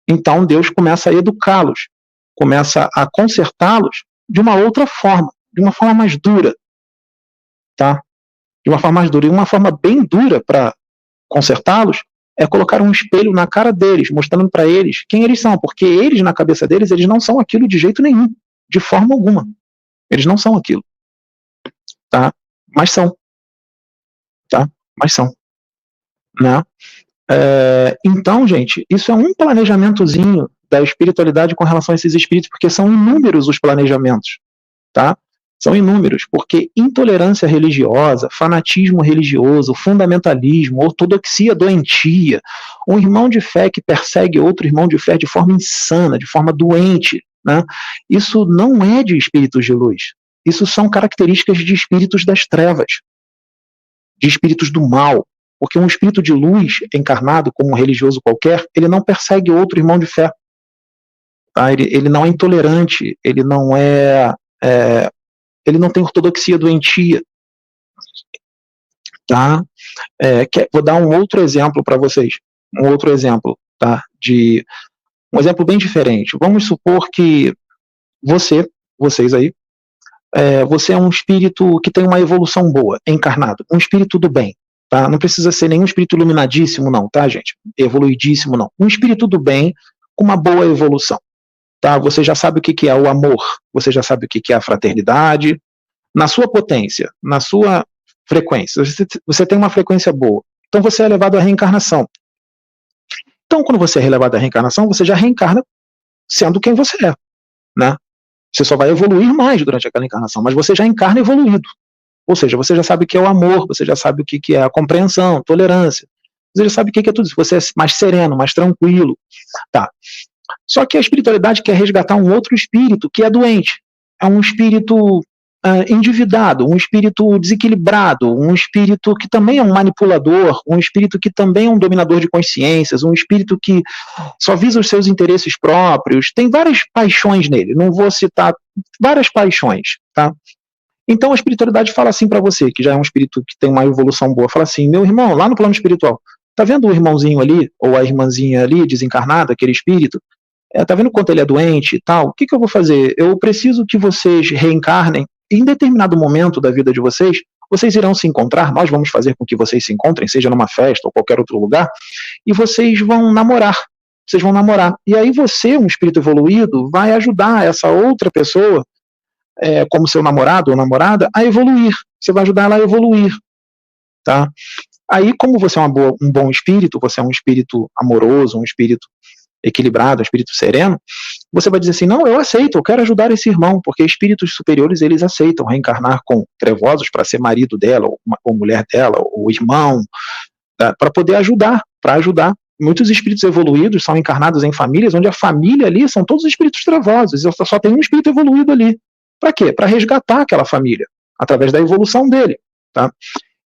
A: Então Deus começa a educá-los, começa a consertá-los de uma outra forma, de uma forma mais dura. Tá? De uma forma mais dura. E uma forma bem dura para consertá-los é colocar um espelho na cara deles, mostrando para eles quem eles são, porque eles, na cabeça deles, eles não são aquilo de jeito nenhum, de forma alguma. Eles não são aquilo. Tá? Mas são. Tá? Mas são. Né? Então, gente, isso é um planejamentozinho da espiritualidade com relação a esses espíritos, porque são inúmeros os planejamentos. Tá? São inúmeros, porque intolerância religiosa, fanatismo religioso, fundamentalismo, ortodoxia doentia, um irmão de fé que persegue outro irmão de fé de forma insana, de forma doente, né? Isso não é de espíritos de luz. Isso são características de espíritos das trevas, de espíritos do mal. Porque um espírito de luz encarnado, como um religioso qualquer, ele não persegue outro irmão de fé. Tá? Ele não é intolerante, ele não ele não tem ortodoxia doentia. Tá? Vou dar um outro exemplo para vocês. Um outro exemplo, tá? Um exemplo bem diferente. Vamos supor que vocês aí, você é um espírito que tem uma evolução boa, encarnado, um espírito do bem. Tá? Não precisa ser nenhum espírito iluminadíssimo, não, tá, gente? Evoluidíssimo, não. Um espírito do bem com uma boa evolução. Tá? Você já sabe o que é o amor, você já sabe o que é a fraternidade, na sua potência, na sua frequência. Você tem uma frequência boa. Então você é levado à reencarnação. Então, quando você é elevado à reencarnação, você já reencarna sendo quem você é. Né? Você só vai evoluir mais durante aquela encarnação, mas você já encarna evoluído. Ou seja, você já sabe o que é o amor, você já sabe o que é a compreensão, tolerância. Você já sabe o que é tudo isso. Você é mais sereno, mais tranquilo. Tá. Só que a espiritualidade quer resgatar um outro espírito que é doente. É um espírito endividado, um espírito desequilibrado, um espírito que também é um manipulador, um espírito que também é um dominador de consciências, um espírito que só visa os seus interesses próprios. Tem várias paixões nele. Não vou citar várias paixões. Tá? Então a espiritualidade fala assim para você, que já é um espírito que tem uma evolução boa, fala assim: meu irmão, lá no plano espiritual, tá vendo o irmãozinho ali, ou a irmãzinha ali, desencarnada, aquele espírito? Tá vendo quanto ele é doente e tal? O que eu vou fazer? Eu preciso que vocês reencarnem, e em determinado momento da vida de vocês irão se encontrar, nós vamos fazer com que vocês se encontrem, seja numa festa ou qualquer outro lugar, e vocês vão namorar. Vocês vão namorar. E aí você, um espírito evoluído, vai ajudar essa outra pessoa, como seu namorado ou namorada, a evoluir. Você vai ajudar ela a evoluir. tá? Aí, como você é um bom espírito, você é um espírito amoroso, um espírito equilibrado, um espírito sereno, você vai dizer assim, não, eu aceito, eu quero ajudar esse irmão, porque espíritos superiores, eles aceitam reencarnar com trevosos para ser marido dela, ou mulher dela, ou irmão, tá? Para poder ajudar, para ajudar. Muitos espíritos evoluídos são encarnados em famílias onde a família ali são todos espíritos trevosos, e só tem um espírito evoluído ali. Para quê? Para resgatar aquela família, através da evolução dele, tá?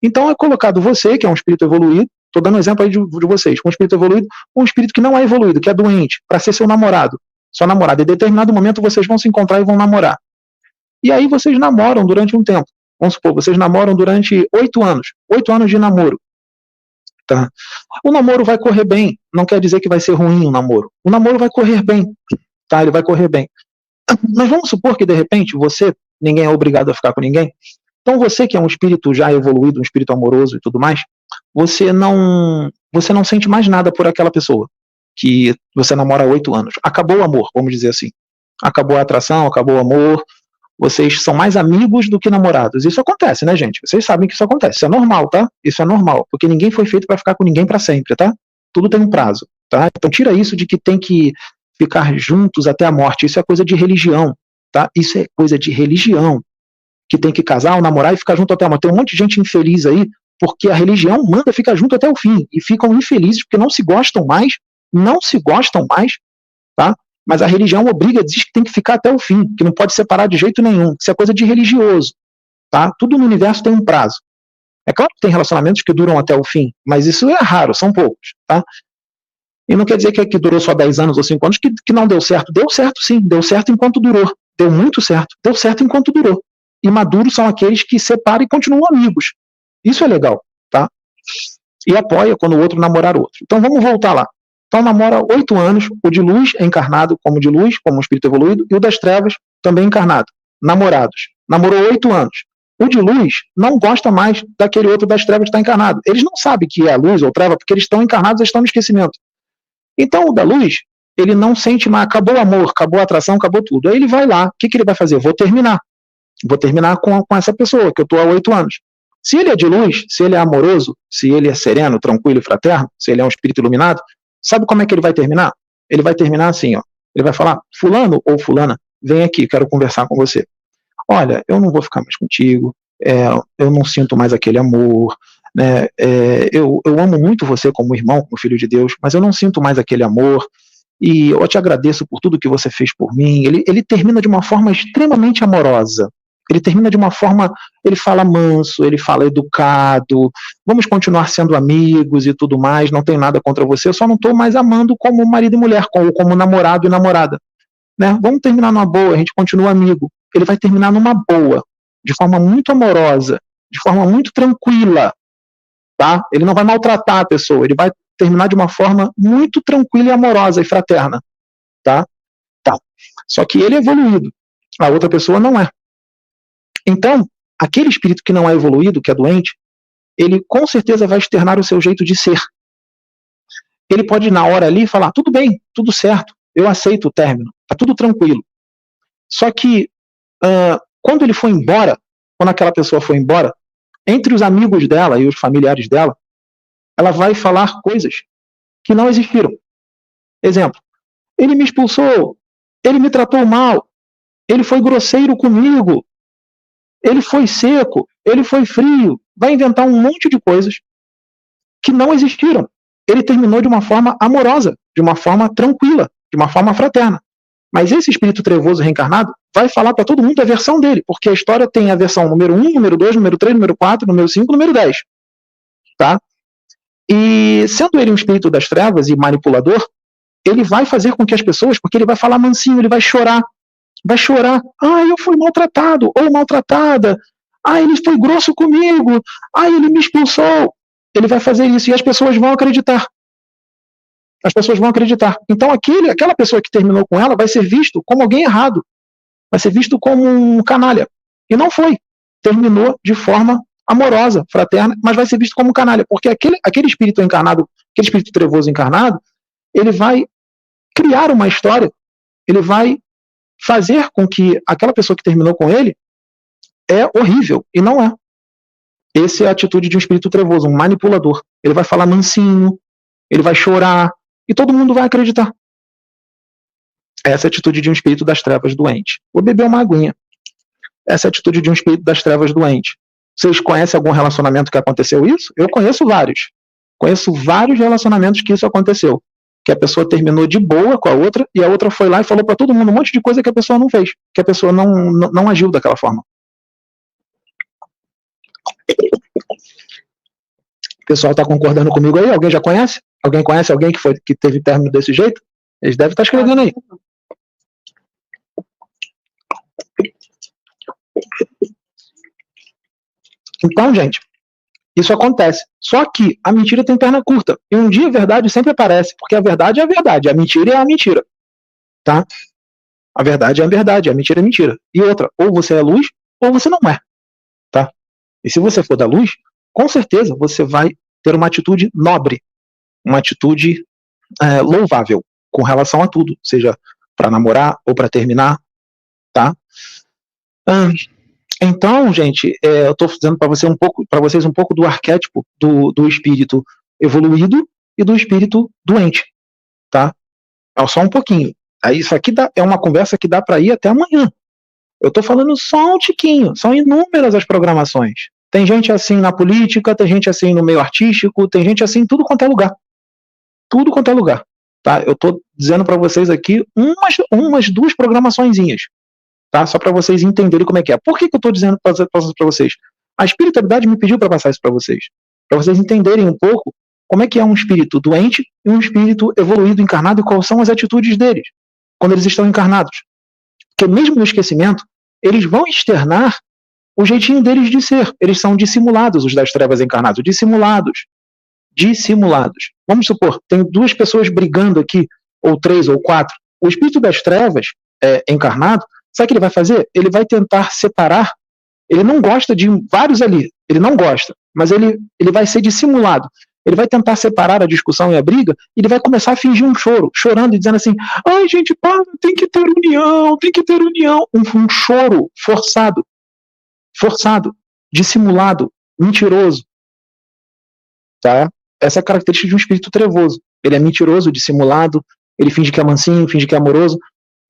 A: Então é colocado você, que é um espírito evoluído, estou dando um exemplo aí de vocês, um espírito evoluído, um espírito que não é evoluído, que é doente, para ser seu namorado, sua namorada. Em determinado momento vocês vão se encontrar e vão namorar. E aí vocês namoram durante um tempo. Vamos supor, vocês namoram durante 8 anos. 8 anos de namoro. Tá? O namoro vai correr bem, não quer dizer que vai ser ruim o namoro. O namoro vai correr bem, tá? Ele vai correr bem. Mas vamos supor que de repente ninguém é obrigado a ficar com ninguém. Então você que é um espírito já evoluído, um espírito amoroso e tudo mais, você não sente mais nada por aquela pessoa que você namora há 8 anos. Acabou o amor, vamos dizer assim. Acabou a atração, acabou o amor. Vocês são mais amigos do que namorados. Isso acontece, né, gente? Vocês sabem que isso acontece. Isso é normal, tá? Isso é normal, porque ninguém foi feito para ficar com ninguém para sempre, tá? Tudo tem um prazo, tá? Então tira isso de que tem que ficar juntos até a morte. Isso é coisa de religião, tá? Isso é coisa de religião. Que tem que casar ou namorar e ficar junto até a morte. Tem um monte de gente infeliz aí, porque a religião manda ficar junto até o fim, e ficam infelizes porque não se gostam mais, tá? Mas a religião obriga, diz que tem que ficar até o fim, que não pode separar de jeito nenhum, isso é coisa de religioso, tá? Tudo no universo tem um prazo. É claro que tem relacionamentos que duram até o fim, mas isso é raro, são poucos, tá? E não quer dizer que durou só 10 anos ou 5 anos que não deu certo. Deu certo sim, deu certo enquanto durou, deu muito certo, deu certo enquanto durou. E maduros são aqueles que separam e continuam amigos. Isso é legal, tá? E apoia quando o outro namorar outro. Então vamos voltar lá. Então namora 8 anos, o de luz é encarnado como de luz, como um espírito evoluído, e o das trevas também encarnado. Namorados. Namorou 8 anos. O de luz não gosta mais daquele outro das trevas que está encarnado. Eles não sabem que é a luz ou treva, porque eles estão encarnados, eles estão no esquecimento. Então o da luz, ele não sente mais, acabou o amor, acabou a atração, acabou tudo. Aí ele vai lá, o que ele vai fazer? Vou terminar com essa pessoa, que eu estou há 8 anos. Se ele é de luz, se ele é amoroso, se ele é sereno, tranquilo e fraterno, se ele é um espírito iluminado, sabe como é que ele vai terminar? Ele vai terminar assim, ó. Ele vai falar, fulano ou fulana, vem aqui, quero conversar com você. Olha, eu não vou ficar mais contigo, eu não sinto mais aquele amor, né? Eu amo muito você como irmão, como filho de Deus, mas eu não sinto mais aquele amor, e eu te agradeço por tudo que você fez por mim. Ele termina de uma forma extremamente amorosa. Ele termina de uma forma, ele fala manso, ele fala educado, vamos continuar sendo amigos e tudo mais, não tem nada contra você, eu só não estou mais amando como marido e mulher, como namorado e namorada. Né? Vamos terminar numa boa, a gente continua amigo. Ele vai terminar numa boa, de forma muito amorosa, de forma muito tranquila. Tá? Ele não vai maltratar a pessoa, ele vai terminar de uma forma muito tranquila e amorosa e fraterna. Tá? Tá. Só que ele é evoluído, a outra pessoa não é. Então, aquele espírito que não é evoluído, que é doente, ele com certeza vai externar o seu jeito de ser. Ele pode, na hora ali, falar, tudo bem, tudo certo, eu aceito o término, tá tudo tranquilo. Só que, quando ele foi embora, quando aquela pessoa foi embora, entre os amigos dela e os familiares dela, ela vai falar coisas que não existiram. Exemplo, ele me expulsou, ele me tratou mal, ele foi grosseiro comigo, ele foi seco, ele foi frio, vai inventar um monte de coisas que não existiram. Ele terminou de uma forma amorosa, de uma forma tranquila, de uma forma fraterna. Mas esse espírito trevoso reencarnado vai falar para todo mundo a versão dele, porque a história tem a versão número 1, número 2, número 3, número 4, número 5, número 10. Tá? E sendo ele um espírito das trevas e manipulador, ele vai fazer com que as pessoas, porque ele vai falar mansinho, ele vai chorar. Eu fui maltratado ou maltratada, ele foi grosso comigo, ele me expulsou. Ele vai fazer isso e as pessoas vão acreditar. Então aquela pessoa que terminou com ela vai ser visto como alguém errado, vai ser visto como um canalha. E não foi. Terminou de forma amorosa, fraterna, mas vai ser visto como um canalha, porque aquele espírito encarnado, aquele espírito trevoso encarnado, ele vai criar uma história, ele vai fazer com que aquela pessoa que terminou com ele é horrível, e não é. Essa é a atitude de um espírito trevoso, um manipulador. Ele vai falar mansinho, ele vai chorar, e todo mundo vai acreditar. Essa é a atitude de um espírito das trevas doente. Vou beber uma aguinha. Essa é a atitude de um espírito das trevas doente. Vocês conhecem algum relacionamento que aconteceu isso? Eu conheço vários. Conheço vários relacionamentos que isso aconteceu. Que a pessoa terminou de boa com a outra, e a outra foi lá e falou para todo mundo um monte de coisa que a pessoa não fez, que a pessoa não agiu daquela forma. O pessoal está concordando comigo aí? Alguém já conhece? Alguém conhece alguém que teve término desse jeito? Eles devem estar escrevendo aí. Então, gente, isso acontece. Só que a mentira tem perna curta. E um dia a verdade sempre aparece, porque a verdade é a verdade, a mentira é a mentira. Tá? A verdade é a verdade, a mentira é a mentira. E outra, ou você é luz, ou você não é. Tá? E se você for da luz, com certeza você vai ter uma atitude nobre, uma atitude louvável com relação a tudo, seja para namorar ou para terminar. Tá? Então, gente, eu estou dizendo para vocês um pouco do arquétipo do espírito evoluído e do espírito doente, tá? Só um pouquinho. Aí isso aqui é uma conversa que dá para ir até amanhã. Eu estou falando só um tiquinho. São inúmeras as programações. Tem gente assim na política, tem gente assim no meio artístico, tem gente assim em tudo quanto é lugar. Tudo quanto é lugar. Tá? Eu estou dizendo para vocês aqui umas duas programaçõezinhas. Tá? Só para vocês entenderem como é que é. Por que eu estou dizendo para vocês? A espiritualidade me pediu para passar isso para vocês entenderem um pouco como é que é um espírito doente e um espírito evoluído, encarnado, e quais são as atitudes deles quando eles estão encarnados. Porque mesmo no esquecimento, eles vão externar o jeitinho deles de ser. Eles são dissimulados, os das trevas encarnados. Dissimulados. Vamos supor, tem duas pessoas brigando aqui, ou 3 ou 4. O espírito das trevas encarnado, sabe o que ele vai fazer? Ele vai tentar separar. Ele não gosta de vários ali. Ele não gosta. Mas ele vai ser dissimulado. Ele vai tentar separar a discussão e a briga, e ele vai começar a fingir um choro, chorando e dizendo assim: ai, gente, para, tem que ter união. Um choro forçado, dissimulado, mentiroso. Tá? Essa é a característica de um espírito trevoso. Ele é mentiroso, dissimulado, ele finge que é mansinho, finge que é amoroso,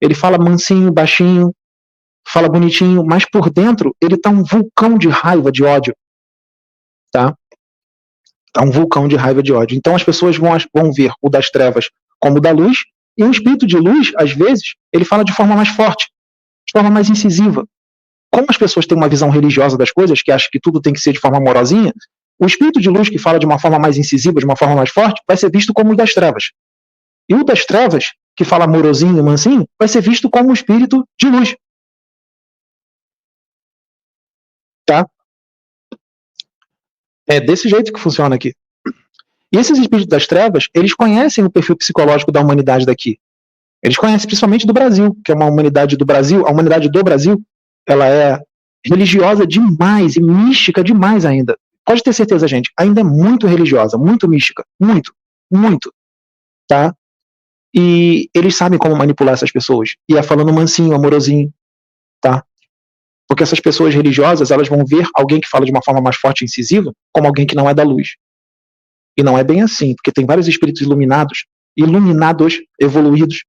A: ele fala mansinho, baixinho, fala bonitinho, mas por dentro ele tá um vulcão de raiva, de ódio. Tá? Tá um vulcão de raiva, de ódio. Então as pessoas vão ver o das trevas como o da luz, e um espírito de luz, às vezes, ele fala de forma mais forte, de forma mais incisiva. Como as pessoas têm uma visão religiosa das coisas, que acham que tudo tem que ser de forma amorosinha, o espírito de luz que fala de uma forma mais incisiva, de uma forma mais forte, vai ser visto como o das trevas. E o das trevas, que fala amorosinho e mansinho, vai ser visto como o espírito de luz. Tá? É desse jeito que funciona aqui. E esses espíritos das trevas, eles conhecem o perfil psicológico da humanidade daqui. Eles conhecem principalmente do Brasil, que é uma humanidade do Brasil. A humanidade do Brasil, ela é religiosa demais e mística demais ainda. Pode ter certeza, gente, ainda é muito religiosa, muito mística, muito, tá? E eles sabem como manipular essas pessoas. E é falando mansinho, amorosinho, tá? Porque essas pessoas religiosas, elas vão ver alguém que fala de uma forma mais forte e incisiva como alguém que não é da luz. E não é bem assim, porque tem vários espíritos iluminados, evoluídos,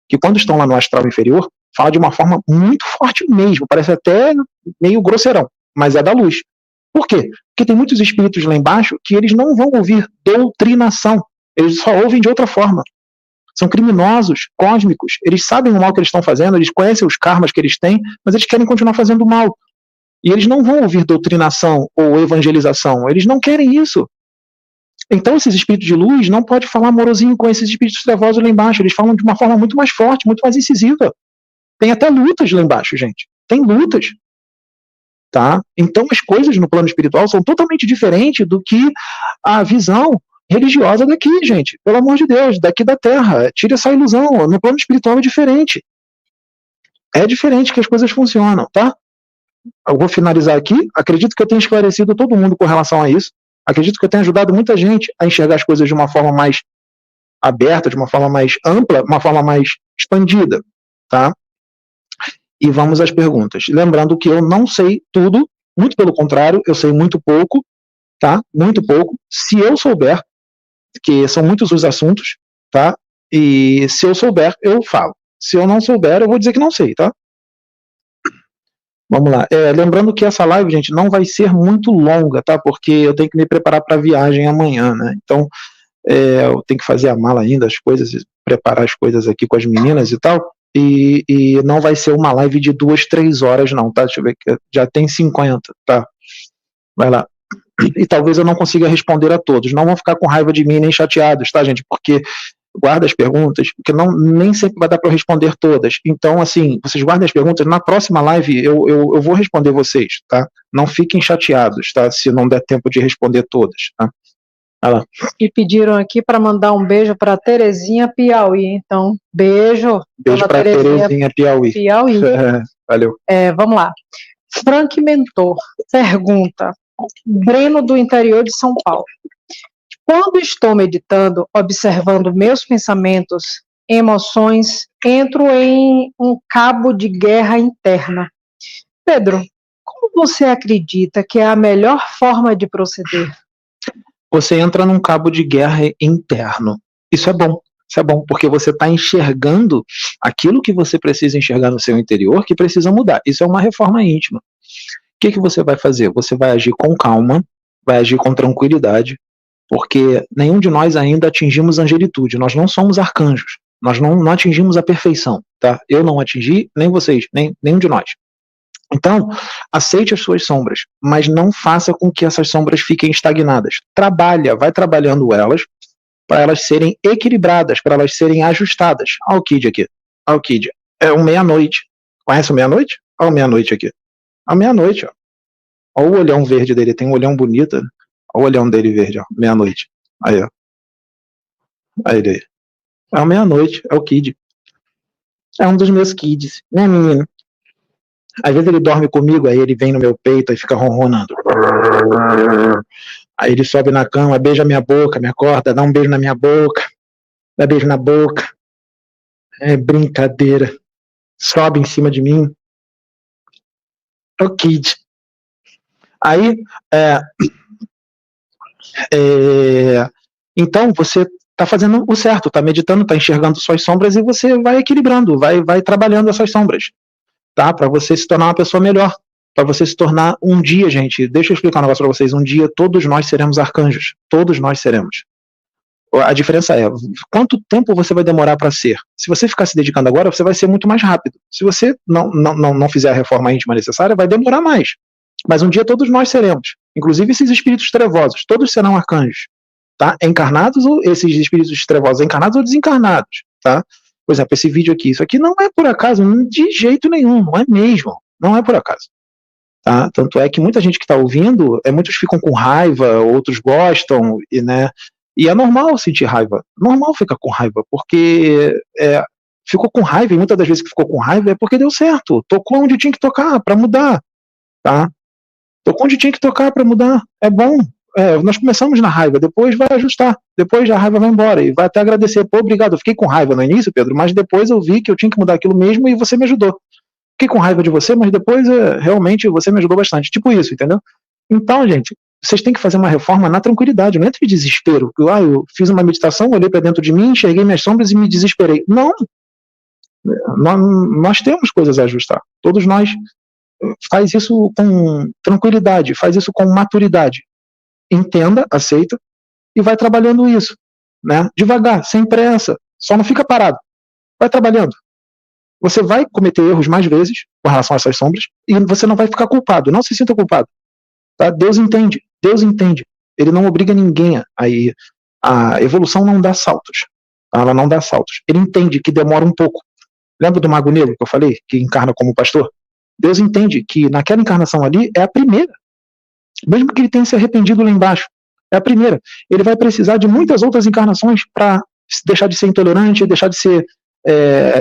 A: que quando estão lá no astral inferior, fala de uma forma muito forte mesmo, parece até meio grosseirão, mas é da luz. Por quê? Porque tem muitos espíritos lá embaixo que eles não vão ouvir doutrinação, eles só ouvem de outra forma. São criminosos, cósmicos, eles sabem o mal que eles estão fazendo, eles conhecem os karmas que eles têm, mas eles querem continuar fazendo mal. E eles não vão ouvir doutrinação ou evangelização, eles não querem isso. Então esses espíritos de luz não podem falar amorosinho com esses espíritos trevosos lá embaixo, eles falam de uma forma muito mais forte, muito mais incisiva. Tem até lutas lá embaixo, gente. Tem lutas. Tá? Então as coisas no plano espiritual são totalmente diferentes do que a visão religiosa daqui, gente. Pelo amor de Deus, daqui da Terra. Tire essa ilusão. No plano espiritual é diferente. É diferente que as coisas funcionam, tá? Eu vou finalizar aqui. Acredito que eu tenha esclarecido todo mundo com relação a isso. Acredito que eu tenha ajudado muita gente a enxergar as coisas de uma forma mais aberta, de uma forma mais ampla, uma forma mais expandida, tá? E vamos às perguntas. Lembrando que eu não sei tudo, Muito pelo contrário, eu sei muito pouco, tá? Muito pouco. Se eu souber, que são muitos os assuntos, tá? E se eu souber, eu falo. Se eu não souber, eu vou dizer que não sei, tá? Vamos lá. Lembrando que essa live, gente, não vai ser muito longa, tá? Porque eu tenho que me preparar para a viagem amanhã, né? Então, eu tenho que fazer a mala ainda, as coisas, preparar as coisas aqui com as meninas e tal. E não vai ser uma live de 2, 3 horas, não, tá? Deixa eu ver que já tem 50, tá? Vai lá. E talvez eu não consiga responder a todos. Não vão ficar com raiva de mim nem chateados, tá, gente? Porque guarda as perguntas, porque nem sempre vai dar para eu responder todas. Então, assim, vocês guardem as perguntas. Na próxima live eu vou responder vocês, tá? Não fiquem chateados, tá? Se não der tempo de responder todas, tá? Vai lá.
B: E pediram aqui para mandar um beijo para Terezinha Piauí. Então, beijo.
A: Beijo para Terezinha Piauí. Valeu.
B: Vamos lá. Frank Mentor pergunta: Breno do interior de São Paulo. Quando estou meditando, observando meus pensamentos, emoções, entro em um cabo de guerra interna. Pedro, como você acredita que é a melhor forma de proceder?
A: Você entra num cabo de guerra interno. Isso é bom. Isso é bom, porque você está enxergando aquilo que você precisa enxergar no seu interior, que precisa mudar. Isso é uma reforma íntima. O que você vai fazer? Você vai agir com calma, vai agir com tranquilidade, porque nenhum de nós ainda atingimos angelitude. Nós não somos arcanjos. Nós não atingimos a perfeição, tá? Eu não atingi, nem vocês, nenhum de nós. Então, aceite as suas sombras, mas não faça com que essas sombras fiquem estagnadas. Vai trabalhando elas, para elas serem equilibradas, para elas serem ajustadas. Olha o Kid aqui. Olha o Kid. É o meia-noite. Conhece o meia-noite? Olha o meia-noite aqui. A meia-noite, ó. Olha o olhão verde dele. Tem um olhão bonito. Olha o olhão dele verde, ó. Meia-noite. Aí, ó. Aí ele aí. É o meia-noite. É o Kid. É um dos meus kids, né, menino? Às vezes ele dorme comigo, aí ele vem no meu peito e fica ronronando. Aí ele sobe na cama, beija minha boca, me acorda, dá um beijo na minha boca, dá beijo na boca. É brincadeira. Sobe em cima de mim. É o Kid. Aí, então você está fazendo o certo, está meditando, está enxergando suas sombras e você vai equilibrando, vai trabalhando essas sombras. Tá? Para você se tornar uma pessoa melhor, para você se tornar um dia, gente, deixa eu explicar um negócio para vocês, um dia todos nós seremos arcanjos, todos nós seremos. A diferença é, quanto tempo você vai demorar para ser? Se você ficar se dedicando agora, você vai ser muito mais rápido. Se você não fizer a reforma íntima necessária, vai demorar mais. Mas um dia todos nós seremos, inclusive esses espíritos trevosos, todos serão arcanjos, tá? Encarnados, ou esses espíritos trevosos encarnados ou desencarnados, tá? Por exemplo, esse vídeo aqui, isso aqui não é por acaso, de jeito nenhum, não é mesmo, não é por acaso. Tá? Tanto é que muita gente que está ouvindo, muitos ficam com raiva, outros gostam, né? E é normal sentir raiva, normal ficar com raiva, porque ficou com raiva, e muitas das vezes que ficou com raiva é porque deu certo, tocou onde tinha que tocar para mudar, tá? Tocou onde tinha que tocar para mudar, é bom. Nós começamos na raiva, depois vai ajustar, depois a raiva vai embora e vai até agradecer. Pô, obrigado, eu fiquei com raiva no início, Pedro, mas depois eu vi que eu tinha que mudar aquilo mesmo e você me ajudou. Fiquei com raiva de você, mas depois realmente você me ajudou bastante. Tipo isso, entendeu? Então, gente, vocês têm que fazer uma reforma na tranquilidade, não entre em desespero. Eu fiz uma meditação, olhei para dentro de mim, enxerguei minhas sombras e me desesperei. Não. Nós temos coisas a ajustar. Todos nós. Faz isso com tranquilidade, faz isso com maturidade. Entenda, aceita e vai trabalhando isso, né? Devagar, sem pressa, só não fica parado, vai trabalhando. Você vai cometer erros mais vezes com relação a essas sombras e você não vai ficar culpado, não se sinta culpado, tá? Deus entende, ele não obriga ninguém a ir. A evolução não dá saltos, ela não dá saltos, ele entende que demora um pouco. Lembra do Mago Negro que eu falei, que encarna como pastor? Deus entende que naquela encarnação ali é a primeira. Mesmo que ele tenha se arrependido lá embaixo, é a primeira. Ele vai precisar de muitas outras encarnações para deixar de ser intolerante, deixar de ser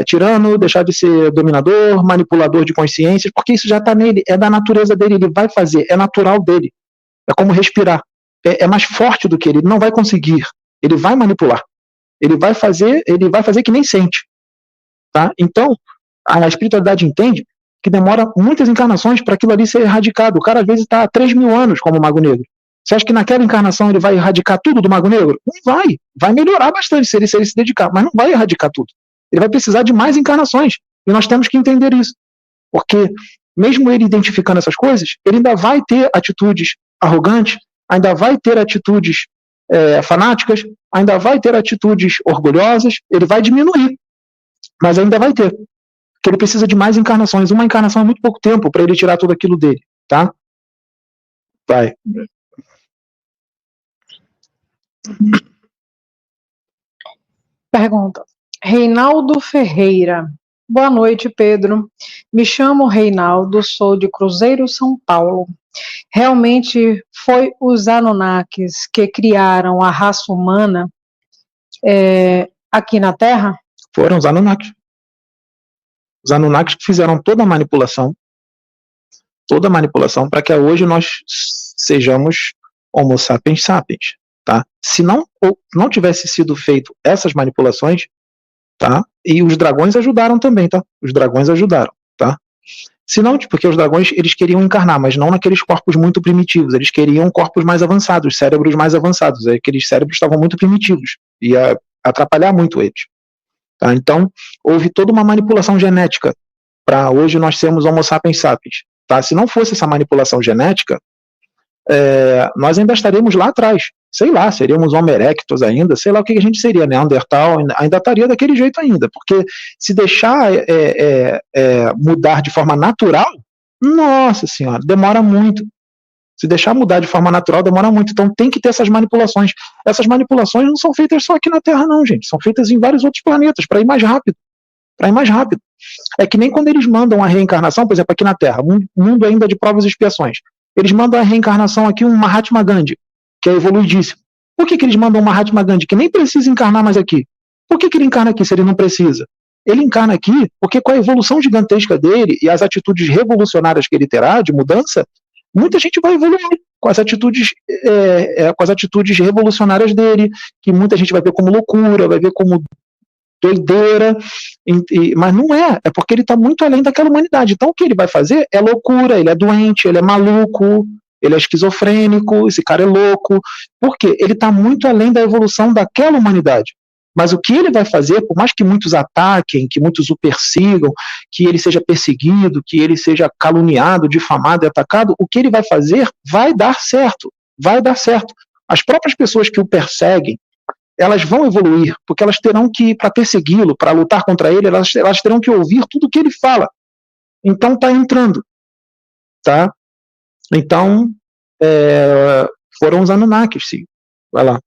A: tirano, deixar de ser dominador, manipulador de consciências, porque isso já está nele, é da natureza dele, ele vai fazer, é natural dele. É como respirar. É mais forte do que ele não vai conseguir. Ele vai manipular. Ele vai fazer que nem sente. Tá? Então, a espiritualidade entende que demora muitas encarnações para aquilo ali ser erradicado. O cara às vezes está há 3.000 anos como Mago Negro. Você acha que naquela encarnação ele vai erradicar tudo do Mago Negro? Não vai. Vai melhorar bastante se ele se dedicar, mas não vai erradicar tudo. Ele vai precisar de mais encarnações. E nós temos que entender isso. Porque, mesmo ele identificando essas coisas, ele ainda vai ter atitudes arrogantes, ainda vai ter atitudes fanáticas, ainda vai ter atitudes orgulhosas, ele vai diminuir, mas ainda vai ter. Porque ele precisa de mais encarnações. Uma encarnação é muito pouco tempo para ele tirar tudo aquilo dele, tá? Vai.
B: Pergunta. Reinaldo Ferreira. Boa noite, Pedro. Me chamo Reinaldo, sou de Cruzeiro, São Paulo. Realmente foi os Anunnakis que criaram a raça humana aqui na Terra?
A: Foram os Anunnakis. Os Anunnakis que fizeram toda a manipulação para que hoje nós sejamos Homo sapiens sapiens, tá? Se não tivesse sido feito essas manipulações, tá? E os dragões ajudaram também, tá? Os dragões ajudaram, tá? Se não, porque os dragões, eles queriam encarnar, mas não naqueles corpos muito primitivos, eles queriam corpos mais avançados, cérebros mais avançados, aqueles cérebros estavam muito primitivos, ia atrapalhar muito eles. Tá? Então, houve toda uma manipulação genética para hoje nós sermos Homo sapiens sapiens. Tá? Se não fosse essa manipulação genética, nós ainda estaremos lá atrás. Sei lá, seríamos Homo erectus ainda, sei lá o que a gente seria, Neandertal, ainda estaria daquele jeito ainda, porque se deixar mudar de forma natural, nossa senhora, demora muito. Se deixar mudar de forma natural, demora muito. Então tem que ter essas manipulações. Essas manipulações não são feitas só aqui na Terra, não, gente. São feitas em vários outros planetas, para ir mais rápido. É que nem quando eles mandam a reencarnação, por exemplo, aqui na Terra, um mundo ainda de provas e expiações. Eles mandam a reencarnação aqui um Mahatma Gandhi, que é evoluidíssimo. Por que eles mandam um Mahatma Gandhi, que nem precisa encarnar mais aqui? Por que ele encarna aqui se ele não precisa? Ele encarna aqui porque com a evolução gigantesca dele e as atitudes revolucionárias que ele terá, de mudança, muita gente vai evoluir com as atitudes revolucionárias dele, que muita gente vai ver como loucura, vai ver como doideira, mas não é porque ele está muito além daquela humanidade. Então o que ele vai fazer é loucura, ele é doente, ele é maluco, ele é esquizofrênico, esse cara é louco, porque ele está muito além da evolução daquela humanidade. Mas o que ele vai fazer, por mais que muitos ataquem, que muitos o persigam, que ele seja perseguido, que ele seja caluniado, difamado e atacado, o que ele vai fazer vai dar certo, vai dar certo. As próprias pessoas que o perseguem, elas vão evoluir, porque elas terão que, para persegui-lo, para lutar contra ele, elas terão que ouvir tudo o que ele fala. Então está entrando, tá? Então, foram os Anunnakis, sim. Vai lá.